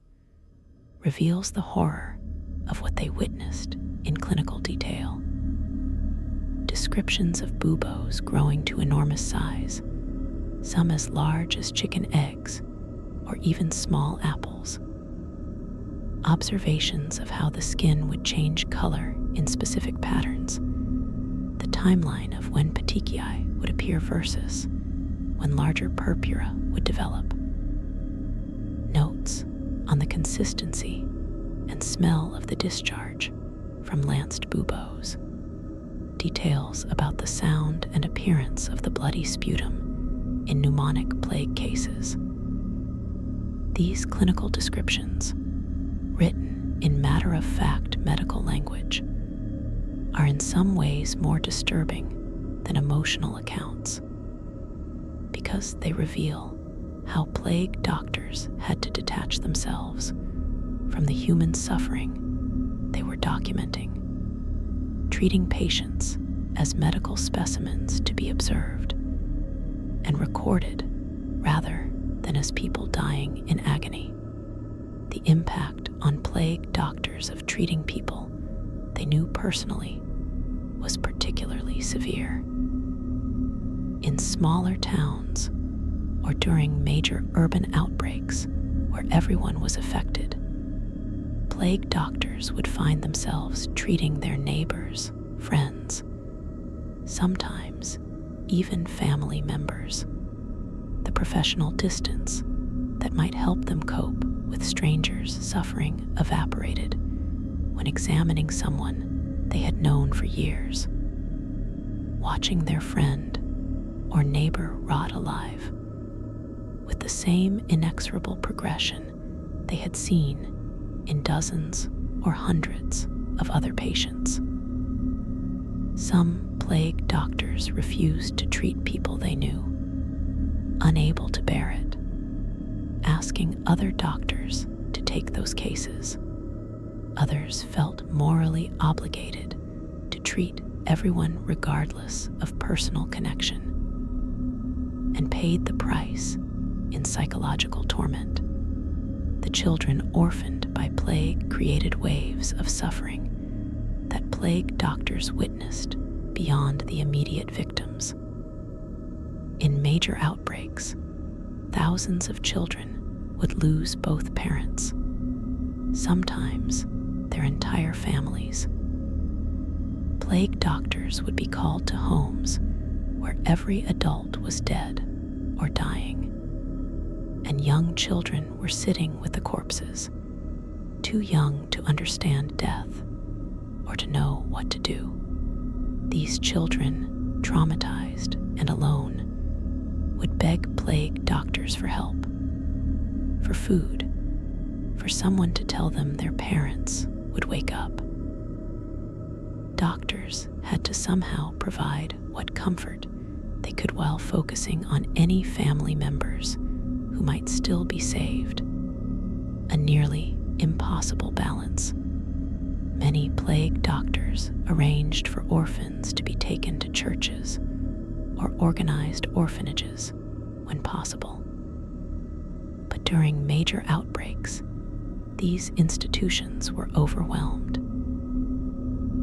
reveals the horror of what they witnessed in clinical detail. Descriptions of buboes growing to enormous size, some as large as chicken eggs or even small apples. Observations of how the skin would change color in specific patterns, the timeline of when petechiae would appear versus when larger purpura would develop. Notes on the consistency and smell of the discharge from lanced buboes. Details about the sound and appearance of the bloody sputum in pneumonic plague cases. These clinical descriptions, written in matter-of-fact medical language, are in some ways more disturbing than emotional accounts, because they reveal how plague doctors had to detach themselves from the human suffering they were documenting, treating patients as medical specimens to be observed and recorded rather than as people dying in agony. The impact on plague doctors of treating people they knew personally was particularly severe. In smaller towns or during major urban outbreaks where everyone was affected, plague doctors would find themselves treating their neighbors, friends, sometimes even family members. The professional distance that might help them cope with strangers' suffering evaporated when examining someone they had known for years. Watching their friend or neighbor rot alive with the same inexorable progression they had seen in dozens or hundreds of other patients. Some plague doctors refused to treat people they knew, unable to bear it, asking other doctors to take those cases. Others felt morally obligated to treat everyone regardless of personal connection, and paid the price in psychological torment. The children orphaned by plague created waves of suffering that plague doctors witnessed beyond the immediate victims. In major outbreaks, thousands of children would lose both parents, sometimes their entire families. Plague doctors would be called to homes where every adult was dead or dying, and young children were sitting with the corpses, too young to understand death or to know what to do. These children, traumatized and alone, would beg plague doctors for help, for food, for someone to tell them their parents would wake up. Doctors had to somehow provide what comfort they could while focusing on any family members who might still be saved. A nearly impossible balance. Many plague doctors arranged for orphans to be taken to churches or organized orphanages when possible. But during major outbreaks, these institutions were overwhelmed,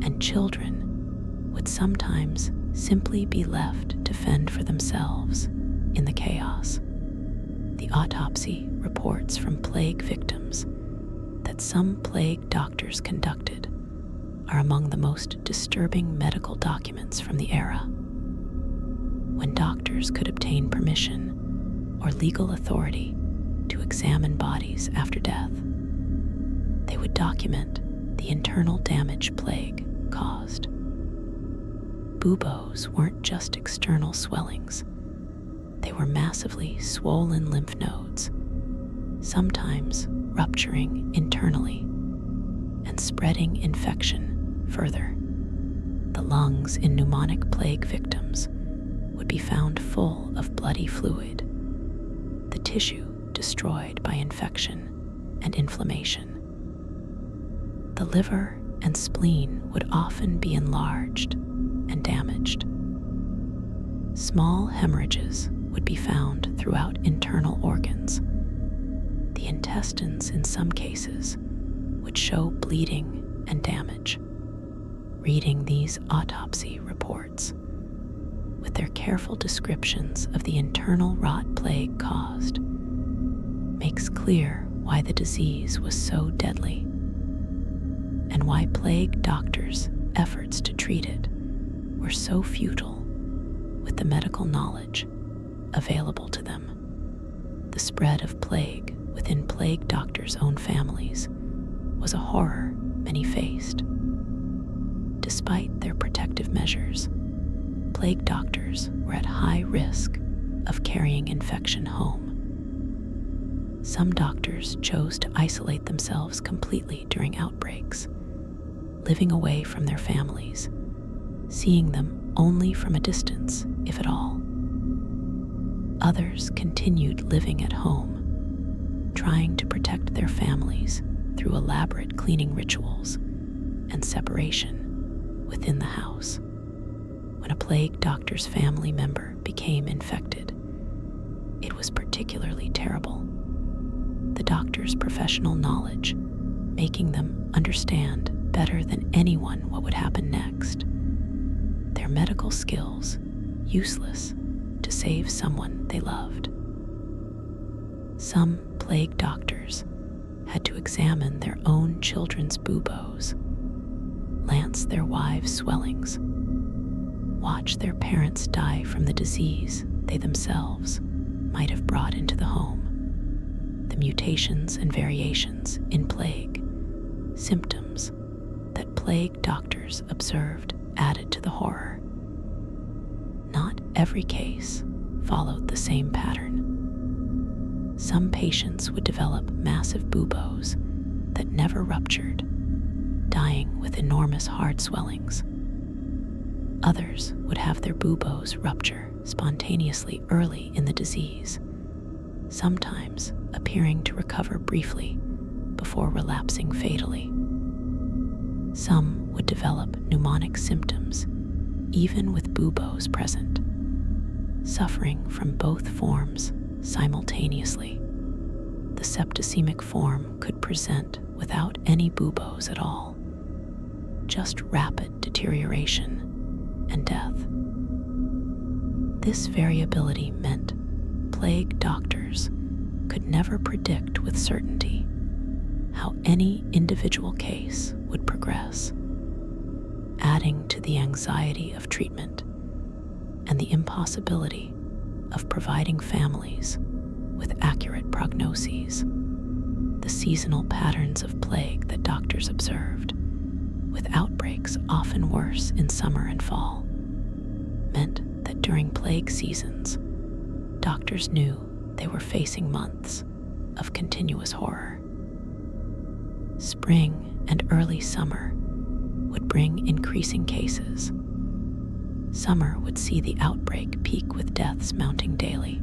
and children would sometimes simply be left to fend for themselves in the chaos. The autopsy reports from plague victims that some plague doctors conducted are among the most disturbing medical documents from the era. When doctors could obtain permission or legal authority to examine bodies after death, they would document the internal damage plague caused. Buboes weren't just external swellings. They were massively swollen lymph nodes, sometimes rupturing internally and spreading infection further. The lungs in pneumonic plague victims would be found full of bloody fluid, the tissue destroyed by infection and inflammation. The liver and spleen would often be enlarged and damaged. Small hemorrhages would be found throughout internal organs. The intestines, in some cases, would show bleeding and damage. Reading these autopsy reports, with their careful descriptions of the internal rot plague caused, makes clear why the disease was so deadly, and why plague doctors' efforts to treat it were so futile with the medical knowledge available to them. The spread of plague within plague doctors' own families was a horror many faced. Despite their protective measures, plague doctors were at high risk of carrying infection home. Some doctors chose to isolate themselves completely during outbreaks, living away from their families, seeing them only from a distance, if at all. Others continued living at home, trying to protect their families through elaborate cleaning rituals and separation within the house. When a plague doctor's family member became infected, it was particularly terrible. The doctor's professional knowledge making them understand better than anyone what would happen next. Their medical skills useless to save someone they loved. Some plague doctors had to examine their own children's buboes, lance their wives' swellings, watch their parents die from the disease they themselves might have brought into the home. The mutations and variations in plague symptoms that plague doctors observed added to the horror. Not every case followed the same pattern. Some patients would develop massive buboes that never ruptured, dying with enormous hard swellings. Others would have their buboes rupture spontaneously early in the disease, sometimes appearing to recover briefly before relapsing fatally. Some would develop pneumonic symptoms even with buboes present, suffering from both forms simultaneously. The septicemic form could present without any buboes at all, just rapid deterioration and death. This variability meant plague doctors could never predict with certainty how any individual case would progress, adding to the anxiety of treatment and the impossibility of providing families with accurate prognoses. The seasonal patterns of plague that doctors observed, with outbreaks often worse in summer and fall, meant that during plague seasons, doctors knew they were facing months of continuous horror. Spring and early summer would bring increasing cases. Summer would see the outbreak peak with deaths mounting daily.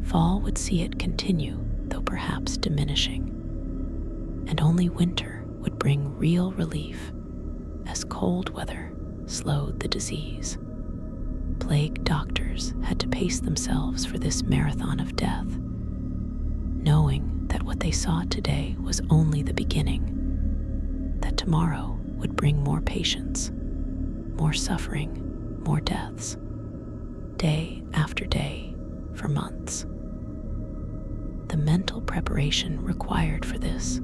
Fall would see it continue, though perhaps diminishing. And only winter would bring real relief as cold weather slowed the disease. Plague doctors had to pace themselves for this marathon of death, knowing that what they saw today was only the beginning, that tomorrow would bring more patients, more suffering, more deaths, day after day for months. The mental preparation required for this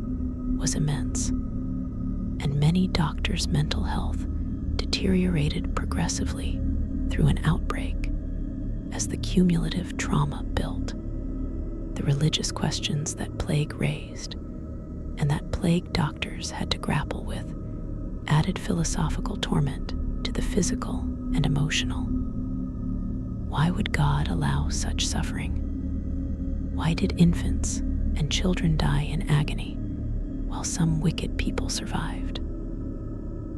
was immense, and many doctors' mental health deteriorated progressively through an outbreak as the cumulative trauma built. The religious questions that plague raised and that plague doctors had to grapple with added philosophical torment to the physical and emotional. Why would God allow such suffering? Why did infants and children die in agony while some wicked people survived?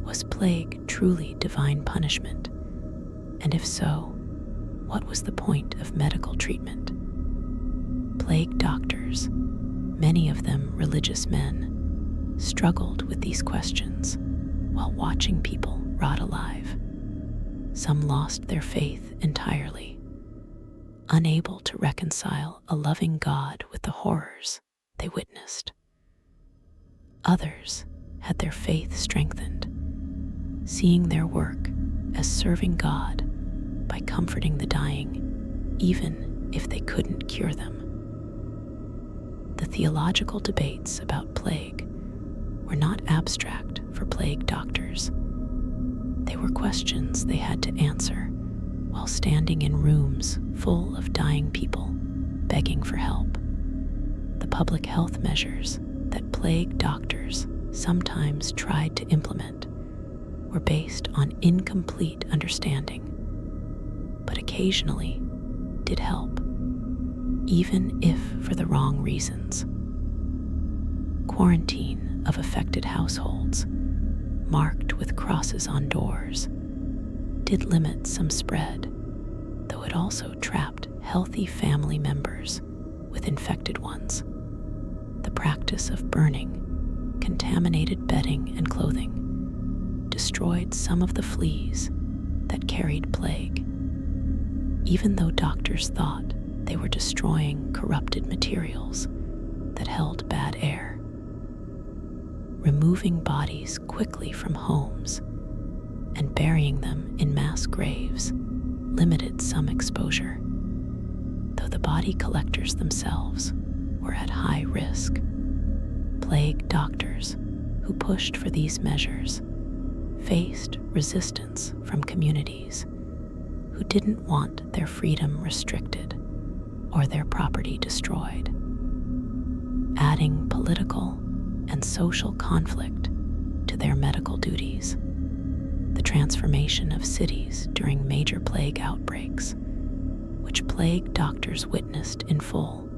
Was plague truly divine punishment? And if so, what was the point of medical treatment? Plague doctors, many of them religious men, struggled with these questions while watching people rot alive. Some lost their faith entirely. unable to reconcile a loving God with the horrors they witnessed. Others had their faith strengthened, seeing their work as serving God by comforting the dying, even if they couldn't cure them. The theological debates about plague were not abstract for plague doctors. They were questions they had to answer while standing in rooms full of dying people begging for help. The public health measures that plague doctors sometimes tried to implement were based on incomplete understanding, but occasionally did help, even if for the wrong reasons. Quarantine of affected households, marked with crosses on doors, did limit some spread, though it also trapped healthy family members with infected ones. The practice of burning contaminated bedding and clothing destroyed some of the fleas that carried plague, even though doctors thought they were destroying corrupted materials that held bad air. Removing bodies quickly from homes and burying them in mass graves limited some exposure, though the body collectors themselves were at high risk. Plague doctors who pushed for these measures faced resistance from communities who didn't want their freedom restricted or their property destroyed, adding political and social conflict to their medical duties. The transformation of cities during major plague outbreaks, which plague doctors witnessed in full,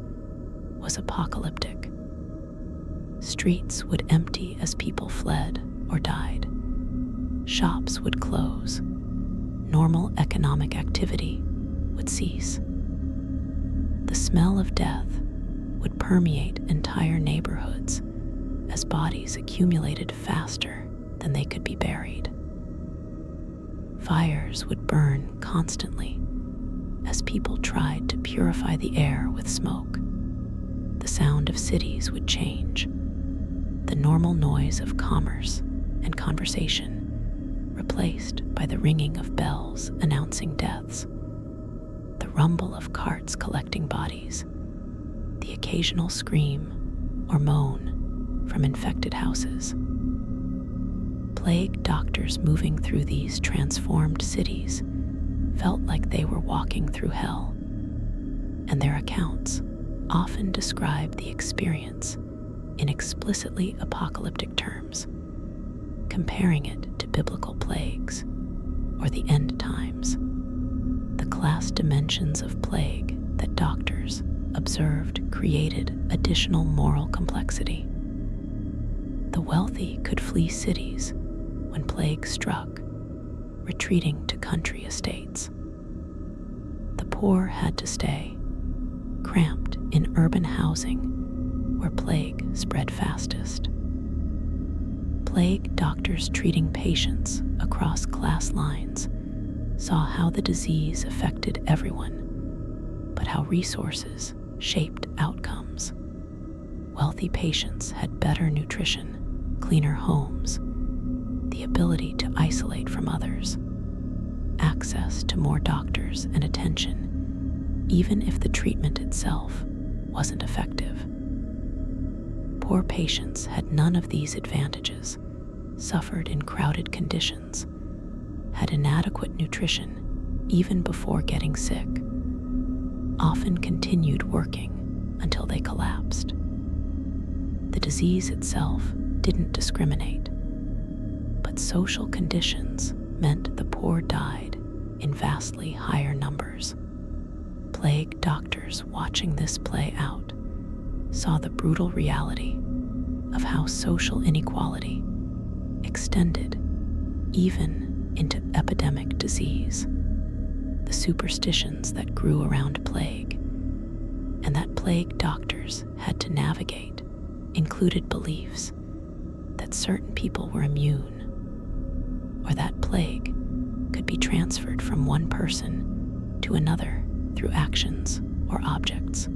was apocalyptic. Streets would empty as people fled or died. Shops would close. Normal economic activity would cease. The smell of death would permeate entire neighborhoods as bodies accumulated faster than they could be buried. Fires would burn constantly as people tried to purify the air with smoke. The sound of cities would change. The normal noise of commerce and conversation replaced by the ringing of bells announcing deaths, the rumble of carts collecting bodies, the occasional scream or moan from infected houses. Plague doctors moving through these transformed cities felt like they were walking through hell, and their accounts often described the experience in explicitly apocalyptic terms, comparing it to biblical plagues or the end times. The class dimensions of plague that doctors observed created additional moral complexity. The wealthy could flee cities when plague struck, retreating to country estates. The poor had to stay, cramped in urban housing where plague spread fastest. Plague doctors treating patients across class lines saw how the disease affected everyone, but how resources shaped outcomes. Wealthy patients had better nutrition, cleaner homes, the ability to isolate from others, access to more doctors and attention, even if the treatment itself wasn't effective. Poor patients had none of these advantages, suffered in crowded conditions, had inadequate nutrition even before getting sick, often continued working until they collapsed. The disease itself didn't discriminate, but social conditions meant the poor died in vastly higher numbers. Plague doctors watching this play out saw the brutal reality of how social inequality extended even into epidemic disease. The superstitions that grew around plague and that plague doctors had to navigate included beliefs that certain people were immune, or that plague could be transferred from one person to another through actions or objects.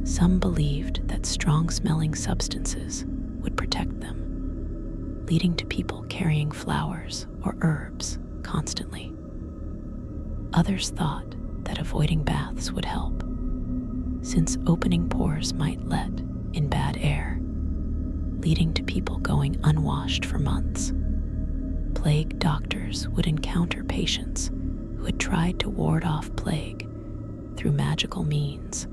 Some believed that strong-smelling substances would protect them, leading to people carrying flowers or herbs constantly. Others thought that avoiding baths would help, since opening pores might let in bad air, leading to people going unwashed for months. Plague doctors would encounter patients who had tried to ward off plague through magical means,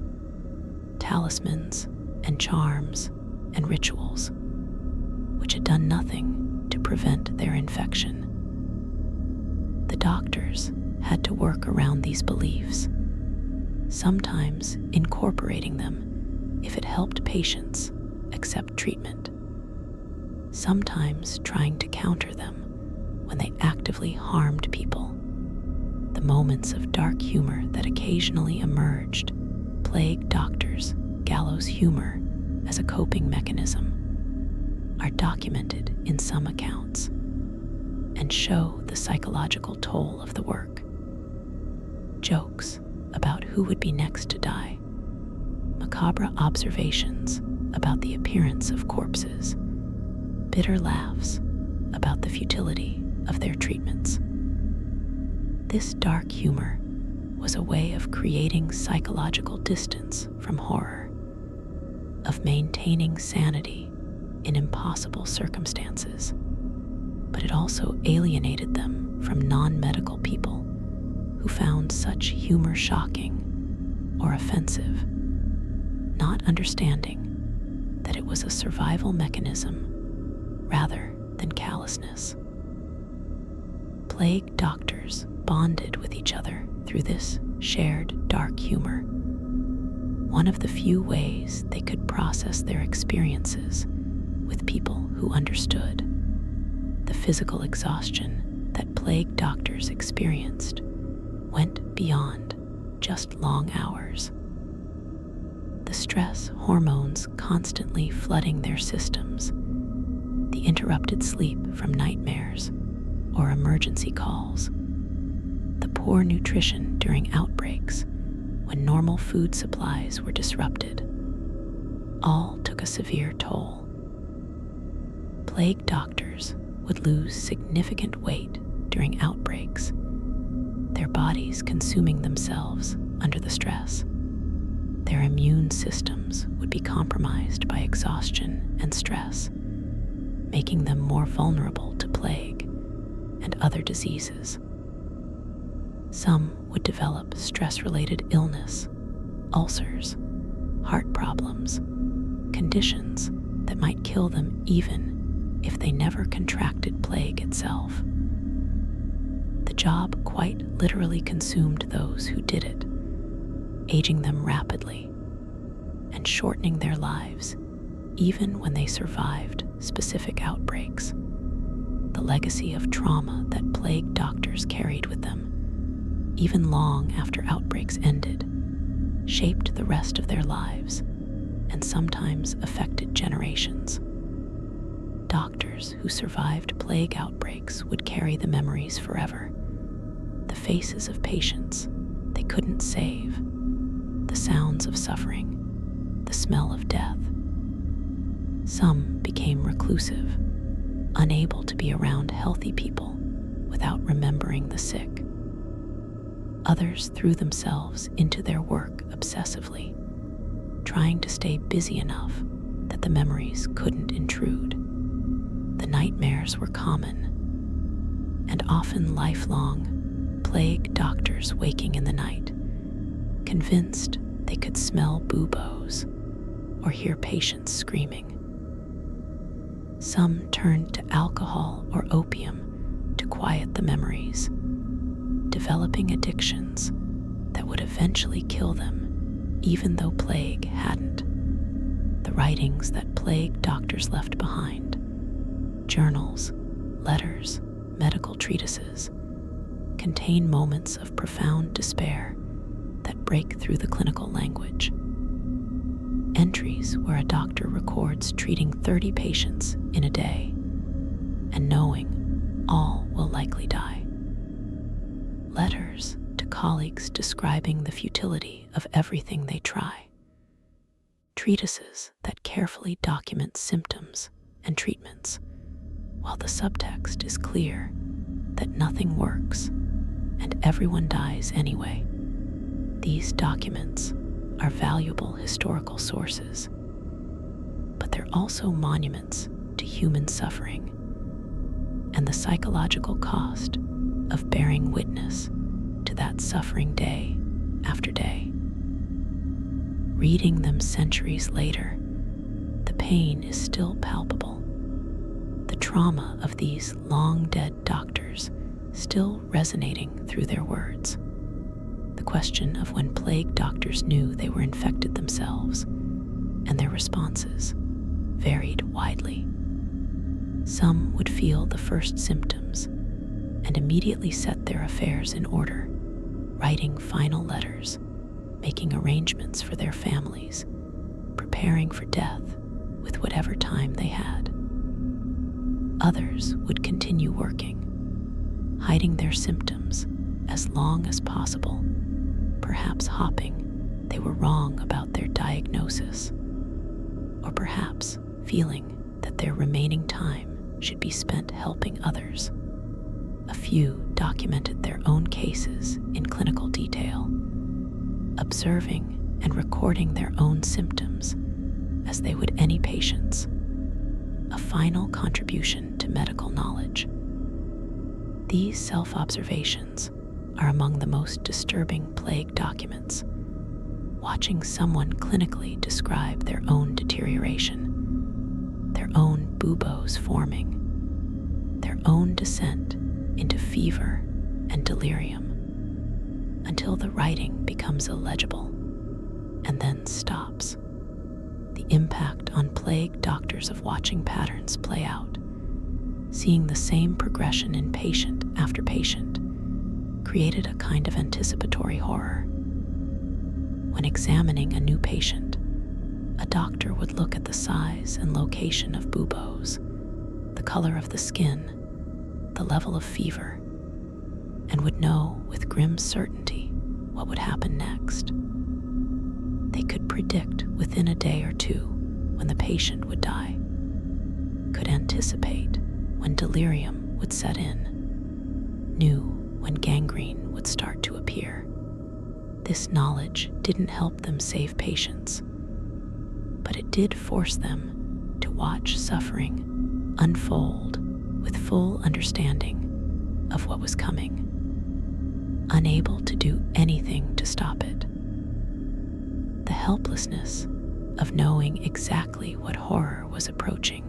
talismans and charms and rituals, which had done nothing to prevent their infection. The doctors had to work around these beliefs, sometimes incorporating them if it helped patients accept treatment, sometimes trying to counter them when they actively harmed people. The moments of dark humor that occasionally emerged, plague doctors' gallows humor as a coping mechanism, are documented in some accounts and show the psychological toll of the work. Jokes about who would be next to die, macabre observations about the appearance of corpses, bitter laughs about the futility of their treatments. This dark humor was a way of creating psychological distance from horror, of maintaining sanity in impossible circumstances, but it also alienated them from non-medical people who found such humor shocking or offensive, not understanding that it was a survival mechanism rather than callousness. Plague doctors bonded with each other through this shared dark humor, one of the few ways they could process their experiences with people who understood. The physical exhaustion that plague doctors experienced went beyond just long hours. The stress hormones constantly flooding their systems, the interrupted sleep from nightmares or emergency calls, the poor nutrition during outbreaks when normal food supplies were disrupted, all took a severe toll. Plague doctors would lose significant weight during outbreaks, their bodies consuming themselves under the stress. Their immune systems would be compromised by exhaustion and stress, making them more vulnerable to plague and other diseases. Some would develop stress-related illness, ulcers, heart problems, conditions that might kill them even if they never contracted plague itself. The job quite literally consumed those who did it, aging them rapidly and shortening their lives even when they survived specific outbreaks. The legacy of trauma that plague doctors carried with them, even long after outbreaks ended, shaped the rest of their lives and sometimes affected generations. Doctors who survived plague outbreaks would carry the memories forever. The faces of patients they couldn't save, the sounds of suffering, the smell of death. Some became reclusive, unable to be around healthy people without remembering the sick. Others threw themselves into their work obsessively, trying to stay busy enough that the memories couldn't intrude. The nightmares were common, and often lifelong, plague doctors waking in the night, convinced they could smell buboes or hear patients screaming. Some turned to alcohol or opium to quiet the memories, developing addictions that would eventually kill them, even though plague hadn't. The writings that plague doctors left behind, journals, letters, medical treatises, contain moments of profound despair that break through the clinical language. Entries where a doctor records treating 30 patients in a day and knowing all will likely die. Letters to colleagues describing the futility of everything they try. Treatises that carefully document symptoms and treatments, while the subtext is clear that nothing works and everyone dies anyway. These documents are valuable historical sources, but they're also monuments to human suffering and the psychological cost of bearing witness to that suffering day after day. Reading them centuries later, the pain is still palpable. The trauma of these long-dead doctors still resonating through their words. The question of when plague doctors knew they were infected themselves, and their responses varied widely. Some would feel the first symptoms and immediately set their affairs in order, writing final letters, making arrangements for their families, preparing for death with whatever time they had. Others would continue working, hiding their symptoms as long as possible, perhaps hoping they were wrong about their diagnosis, or perhaps feeling that their remaining time should be spent helping others. A few documented their own cases in clinical detail, observing and recording their own symptoms as they would any patient's, a final contribution to medical knowledge. These self-observations are among the most disturbing plague documents. Watching someone clinically describe their own deterioration, their own buboes forming, their own descent into fever and delirium, until the writing becomes illegible and then stops. The impact on plague doctors of watching patterns play out, seeing the same progression in patient after patient, created a kind of anticipatory horror. When examining a new patient, a doctor would look at the size and location of buboes, the color of the skin, the level of fever, and would know with grim certainty what would happen next. They could predict within a day or two when the patient would die, could anticipate when delirium would set in, knew when gangrene would start to appear. This knowledge didn't help them save patients, but it did force them to watch suffering unfold with full understanding of what was coming, unable to do anything to stop it. The helplessness of knowing exactly what horror was approaching,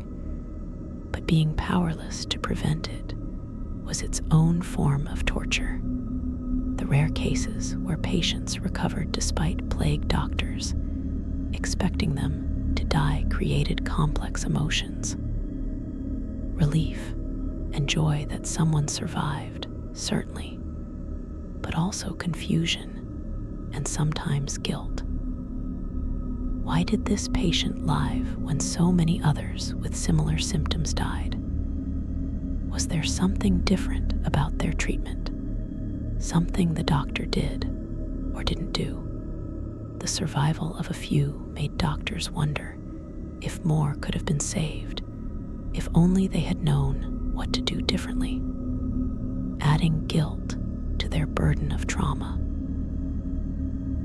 but being powerless to prevent it, was its own form of torture. The rare cases where patients recovered despite plague doctors expecting them to die created complex emotions. Relief and joy that someone survived, certainly, but also confusion and sometimes guilt. Why did this patient live when so many others with similar symptoms died? Was there something different about their treatment? Something the doctor did or didn't do? The survival of a few made doctors wonder if more could have been saved, if only they had known what to do differently, adding guilt to their burden of trauma.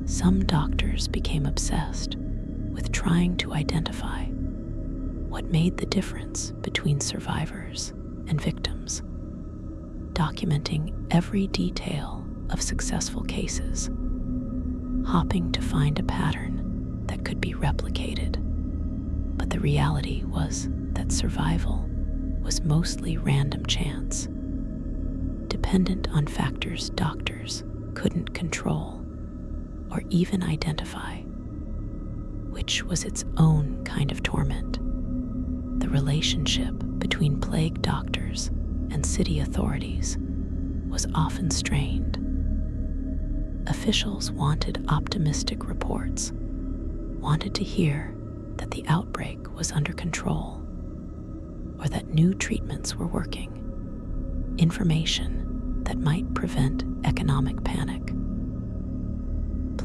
Some doctors became obsessed with trying to identify what made the difference between survivors and victims, documenting every detail of successful cases, hoping to find a pattern that could be replicated. But the reality was that survival was mostly random chance, dependent on factors doctors couldn't control or even identify, which was its own kind of torment. The relationship between plague doctors and city authorities was often strained. Officials wanted optimistic reports, wanted to hear that the outbreak was under control or that new treatments were working, information that might prevent economic panic.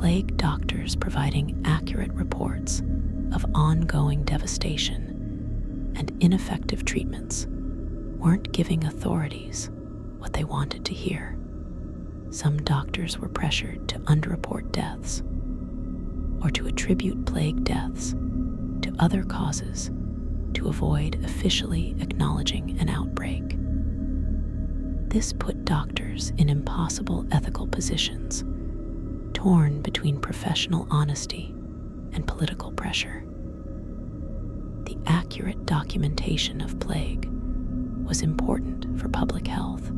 plague doctors providing accurate reports of ongoing devastation and ineffective treatments weren't giving authorities what they wanted to hear. Some doctors were pressured to underreport deaths or to attribute plague deaths to other causes to avoid officially acknowledging an outbreak. This put doctors in impossible ethical positions, torn between professional honesty and political pressure. The accurate documentation of plague was important for public health,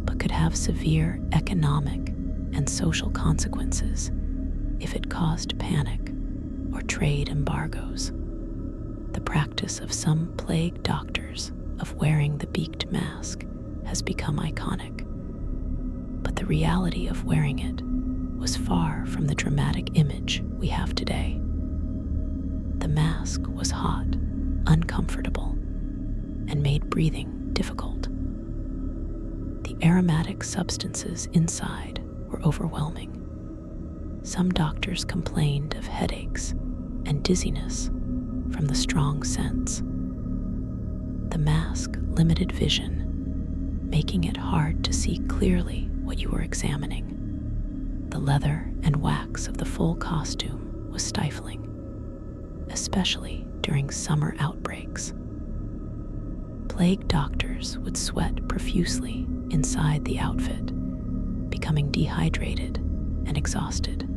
but could have severe economic and social consequences if it caused panic or trade embargoes. The practice of some plague doctors of wearing the beaked mask has become iconic, but the reality of wearing it was far from the dramatic image we have today. The mask was hot, uncomfortable, and made breathing difficult. The aromatic substances inside were overwhelming. Some doctors complained of headaches and dizziness from the strong scents. The mask limited vision, making it hard to see clearly what you were examining. The leather and wax of the full costume was stifling, especially during summer outbreaks. Plague doctors would sweat profusely inside the outfit, becoming dehydrated and exhausted.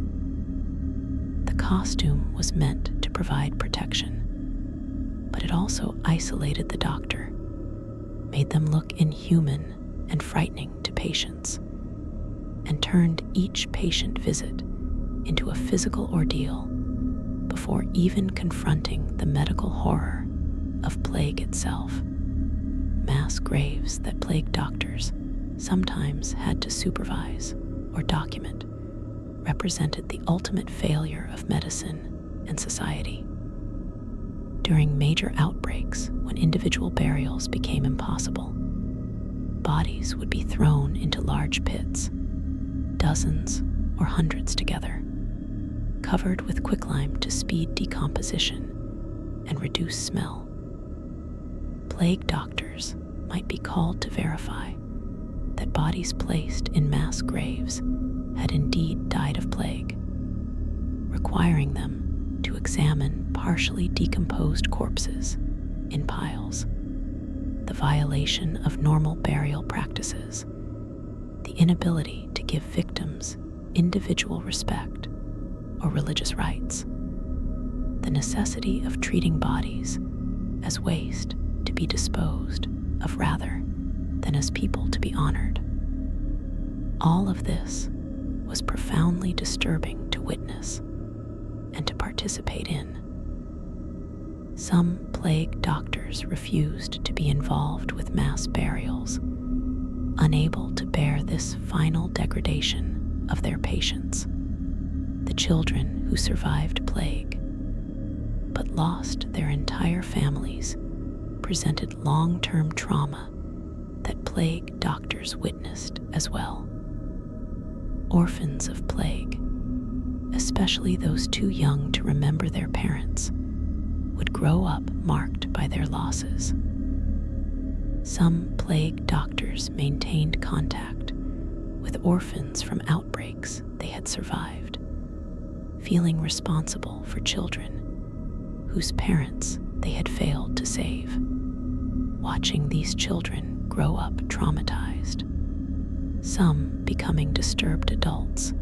The costume was meant to provide protection, but it also isolated the doctor, made them look inhuman and frightening to patients, and turned each patient visit into a physical ordeal before even confronting the medical horror of plague itself. Mass graves that plague doctors sometimes had to supervise or document represented the ultimate failure of medicine and society. During major outbreaks, when individual burials became impossible, bodies would be thrown into large pits, dozens or hundreds together, covered with quicklime to speed decomposition and reduce smell. Plague doctors might be called to verify that bodies placed in mass graves had indeed died of plague, requiring them to examine partially decomposed corpses in piles. The violation of normal burial practices, the inability to give victims individual respect or religious rights, the necessity of treating bodies as waste to be disposed of rather than as people to be honored. All of this was profoundly disturbing to witness and to participate in. Some plague doctors refused to be involved with mass burials, unable to bear this final degradation of their patients. The children who survived plague but lost their entire families presented long-term trauma that plague doctors witnessed as well. Orphans of plague, especially those too young to remember their parents, would grow up marked by their losses. Some plague doctors maintained contact with orphans from outbreaks they had survived, feeling responsible for children whose parents they had failed to save. Watching these children grow up traumatized, some becoming disturbed adults,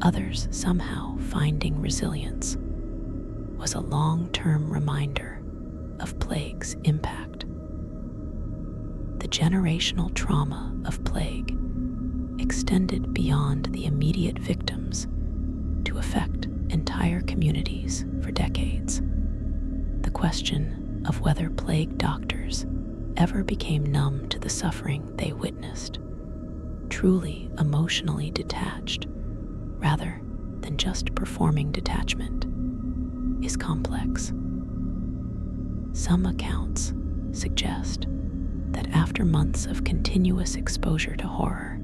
others somehow finding resilience, was a long-term reminder of plague's impact. The generational trauma of plague extended beyond the immediate victims to affect entire communities for decades. The question of whether plague doctors ever became numb to the suffering they witnessed, truly emotionally detached rather than just performing detachment, is complex. Some accounts suggest that after months of continuous exposure to horror,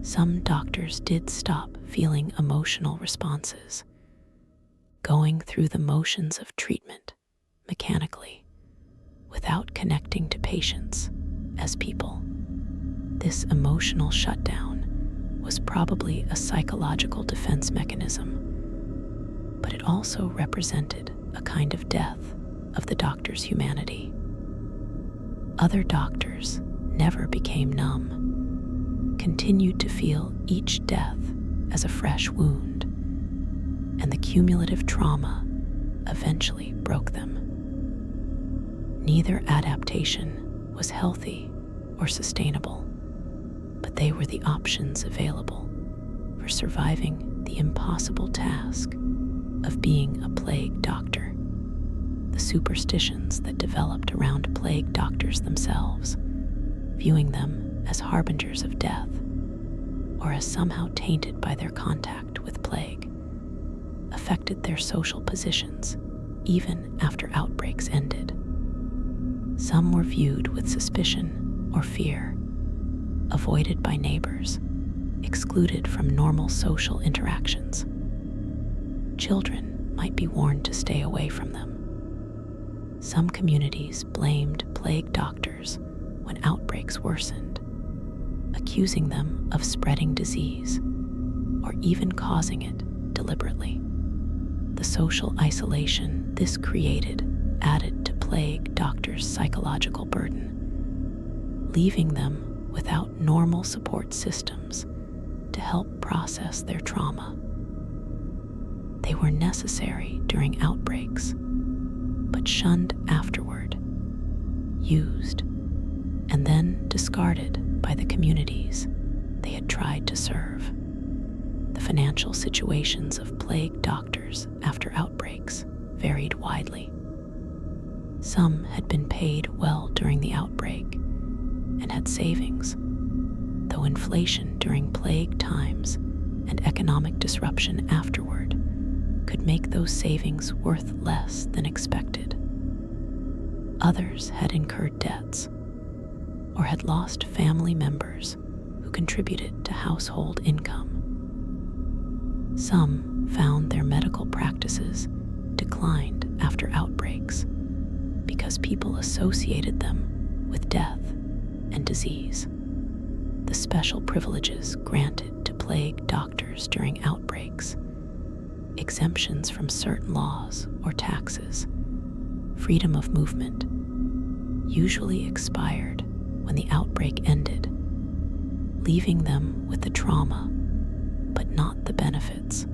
Some doctors did stop feeling emotional responses, going through the motions of treatment mechanically, without connecting to patients as people. This emotional shutdown was probably a psychological defense mechanism, but it also represented a kind of death of the doctor's humanity. Other doctors never became numb, continued to feel each death as a fresh wound, and the cumulative trauma eventually broke them. Neither adaptation was healthy or sustainable, but they were the options available for surviving the impossible task of being a plague doctor. The superstitions that developed around plague doctors themselves, viewing them as harbingers of death or as somehow tainted by their contact with plague, affected their social positions even after outbreaks ended. Some were viewed with suspicion or fear, avoided by neighbors, excluded from normal social interactions. Children might be warned to stay away from them. Some communities blamed plague doctors when outbreaks worsened, accusing them of spreading disease or even causing it deliberately. The social isolation this created added to plague doctors' psychological burden, leaving them without normal support systems to help process their trauma. They were necessary during outbreaks, but shunned afterward, used, and then discarded by the communities they had tried to serve. The financial situations of plague doctors after outbreaks varied widely. Some had been paid well during the outbreak and had savings, though inflation during plague times and economic disruption afterward could make those savings worth less than expected. Others had incurred debts or had lost family members who contributed to household income. Some found their medical practices declined after outbreaks because people associated them with death and disease. The special privileges granted to plague doctors during outbreaks, exemptions from certain laws or taxes, freedom of movement, usually expired when the outbreak ended, leaving them with the trauma but not the benefits.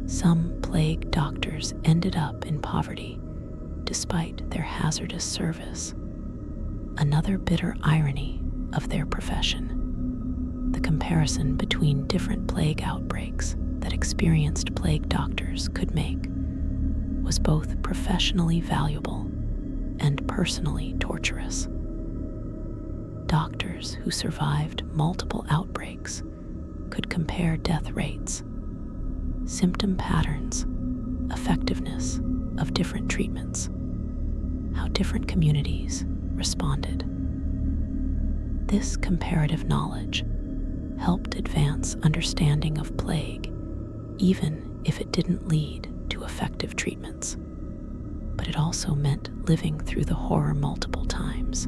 Some plague doctors ended up in poverty despite their hazardous service, another bitter irony of their profession. The comparison between different plague outbreaks that experienced plague doctors could make was both professionally valuable and personally torturous. Doctors who survived multiple outbreaks could compare death rates, symptom patterns, effectiveness of different treatments, how different communities responded. This comparative knowledge helped advance understanding of plague, even if it didn't lead to effective treatments. But it also meant living through the horror multiple times,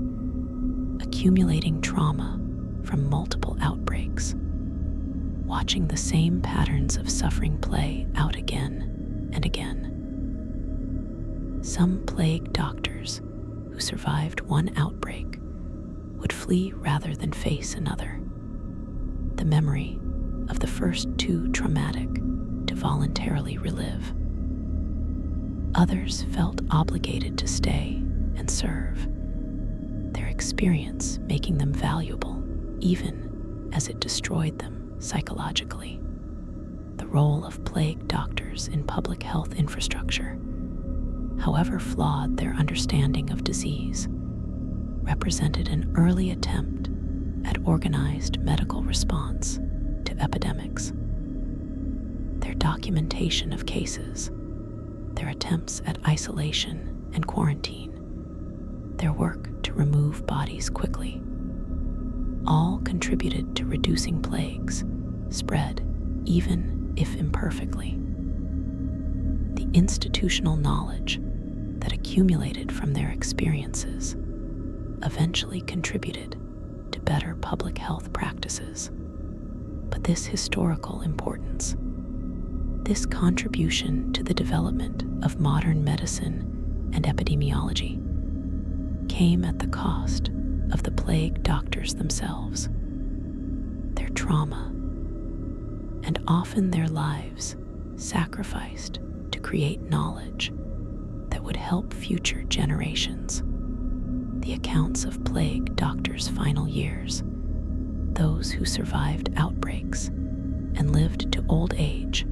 accumulating trauma from multiple outbreaks, watching the same patterns of suffering play out again and again. Some plague doctors who survived one outbreak would flee rather than face another, the memory of the first too traumatic to voluntarily relive. Others felt obligated to stay and serve, their experience making them valuable even as it destroyed them psychologically. The role of plague doctors in public health infrastructure, however flawed their understanding of disease, represented an early attempt at organized medical response to epidemics. Their documentation of cases, their attempts at isolation and quarantine, their work to remove bodies quickly, all contributed to reducing plagues spread, even if imperfectly. The institutional knowledge that accumulated from their experiences eventually contributed to better public health practices. But this historical importance, this contribution to the development of modern medicine and epidemiology, came at the cost of the plague doctors themselves, their trauma, and often their lives sacrificed to create knowledge that would help future generations. The accounts of plague doctors' final years, those who survived outbreaks and lived to old age,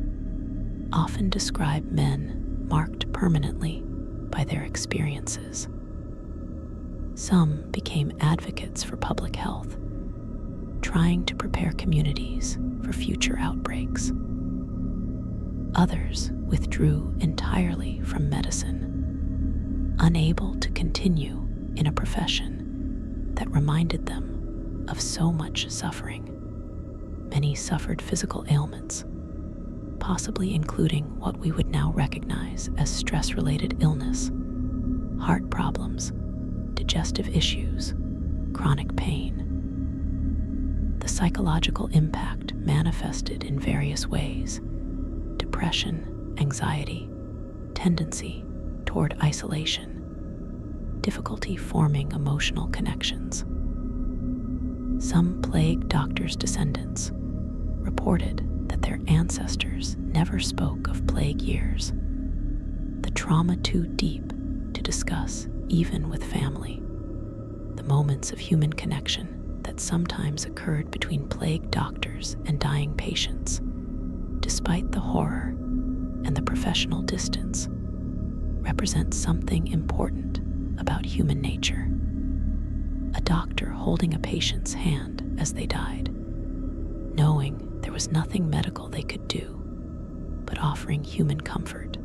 often describe men marked permanently by their experiences. Some became advocates for public health, trying to prepare communities for future outbreaks. Others withdrew entirely from medicine, unable to continue in a profession that reminded them of so much suffering. Many suffered physical ailments, possibly including what we would now recognize as stress-related illness, heart problems, digestive issues, chronic pain. The psychological impact manifested in various ways: depression, anxiety, tendency toward isolation, difficulty forming emotional connections. Some plague doctors' descendants reported that their ancestors never spoke of plague years, the trauma too deep to discuss even with family, the moments of human connection that sometimes occurred between plague doctors and dying patients, despite the horror and the professional distance, represent something important about human nature. A doctor holding a patient's hand as they died, knowing there was nothing medical they could do, but offering human comfort.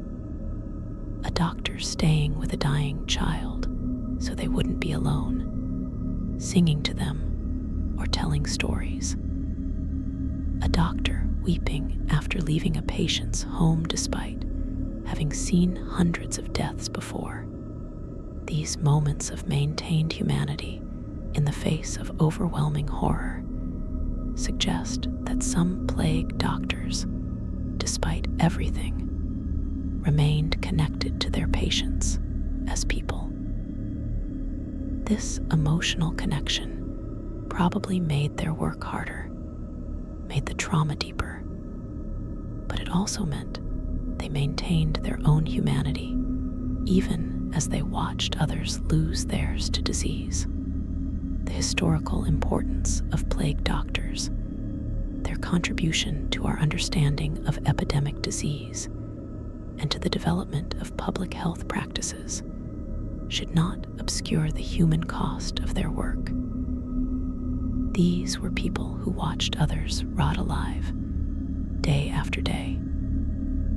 A doctor staying with a dying child so they wouldn't be alone, singing to them or telling stories. A doctor weeping after leaving a patient's home despite having seen hundreds of deaths before. These moments of maintained humanity in the face of overwhelming horror suggest that some plague doctors, despite everything, remained connected to their patients as people. This emotional connection probably made their work harder, made the trauma deeper, but it also meant they maintained their own humanity, even as they watched others lose theirs to disease. The historical importance of plague doctors, their contribution to our understanding of epidemic disease, and to the development of public health practices, should not obscure the human cost of their work. These were people who watched others rot alive, day after day,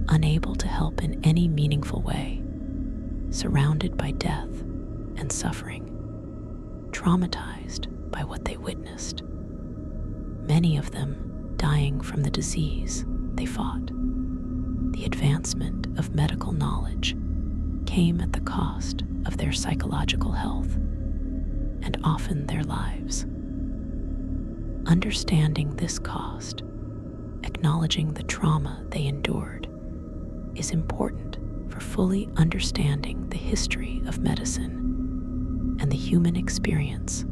unable to help in any meaningful way, surrounded by death and suffering, traumatized by what they witnessed, many of them dying from the disease they fought. The advancement of medical knowledge came at the cost of their psychological health and often their lives. Understanding this cost, acknowledging the trauma they endured, is important for fully understanding the history of medicine and the human experience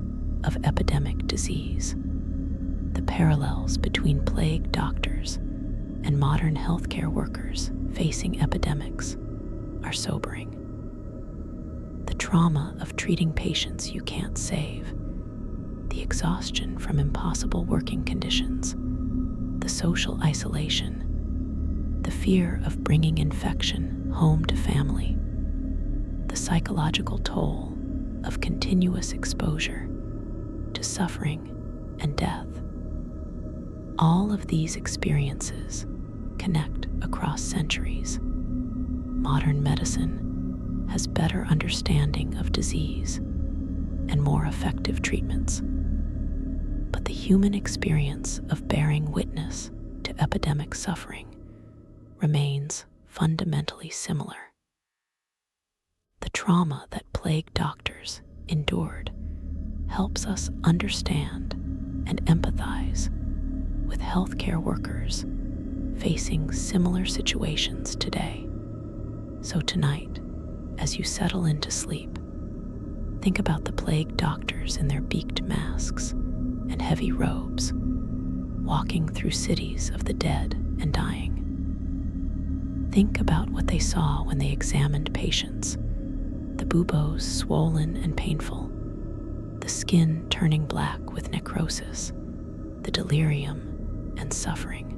of epidemic disease. The parallels between plague doctors and modern healthcare workers facing epidemics are sobering. The trauma of treating patients you can't save, the exhaustion from impossible working conditions, the social isolation, the fear of bringing infection home to family, the psychological toll of continuous exposure to suffering and death. All of these experiences connect across centuries. Modern medicine has better understanding of disease and more effective treatments. But the human experience of bearing witness to epidemic suffering remains fundamentally similar. The trauma that plague doctors endured helps us understand and empathize with healthcare workers facing similar situations today. So tonight, as you settle into sleep, think about the plague doctors in their beaked masks and heavy robes, walking through cities of the dead and dying. Think about what they saw when they examined patients, the buboes swollen and painful, the skin turning black with necrosis, the delirium and suffering.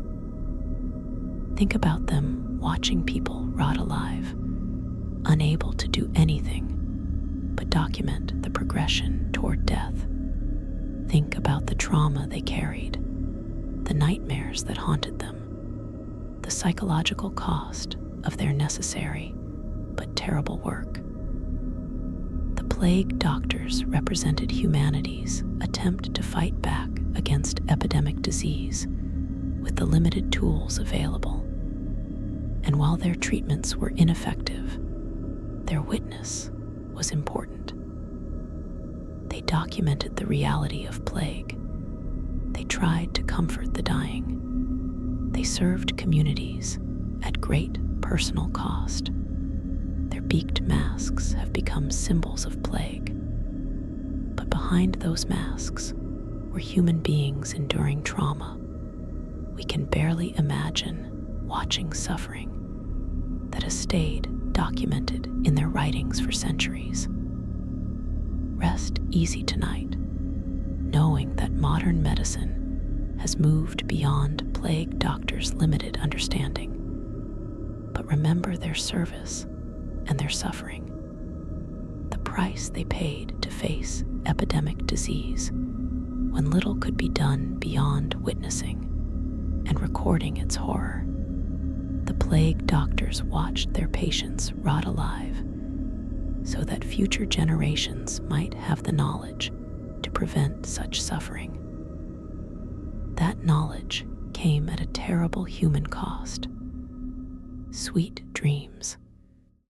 Think about them watching people rot alive, unable to do anything but document the progression toward death. Think about the trauma they carried, the nightmares that haunted them, the psychological cost of their necessary but terrible work. The plague doctors represented humanity's attempt to fight back against epidemic disease with the limited tools available. And while their treatments were ineffective, their witness was important. They documented the reality of plague. They tried to comfort the dying. They served communities at great personal cost. Their beaked masks have become symbols of plague. But behind those masks were human beings enduring trauma. We can barely imagine watching suffering that has stayed documented in their writings for centuries. Rest easy tonight, knowing that modern medicine has moved beyond plague doctors' limited understanding. But remember their service and their suffering, the price they paid to face epidemic disease when little could be done beyond witnessing and recording its horror. The plague doctors watched their patients rot alive so that future generations might have the knowledge to prevent such suffering. That knowledge came at a terrible human cost. Sweet dreams.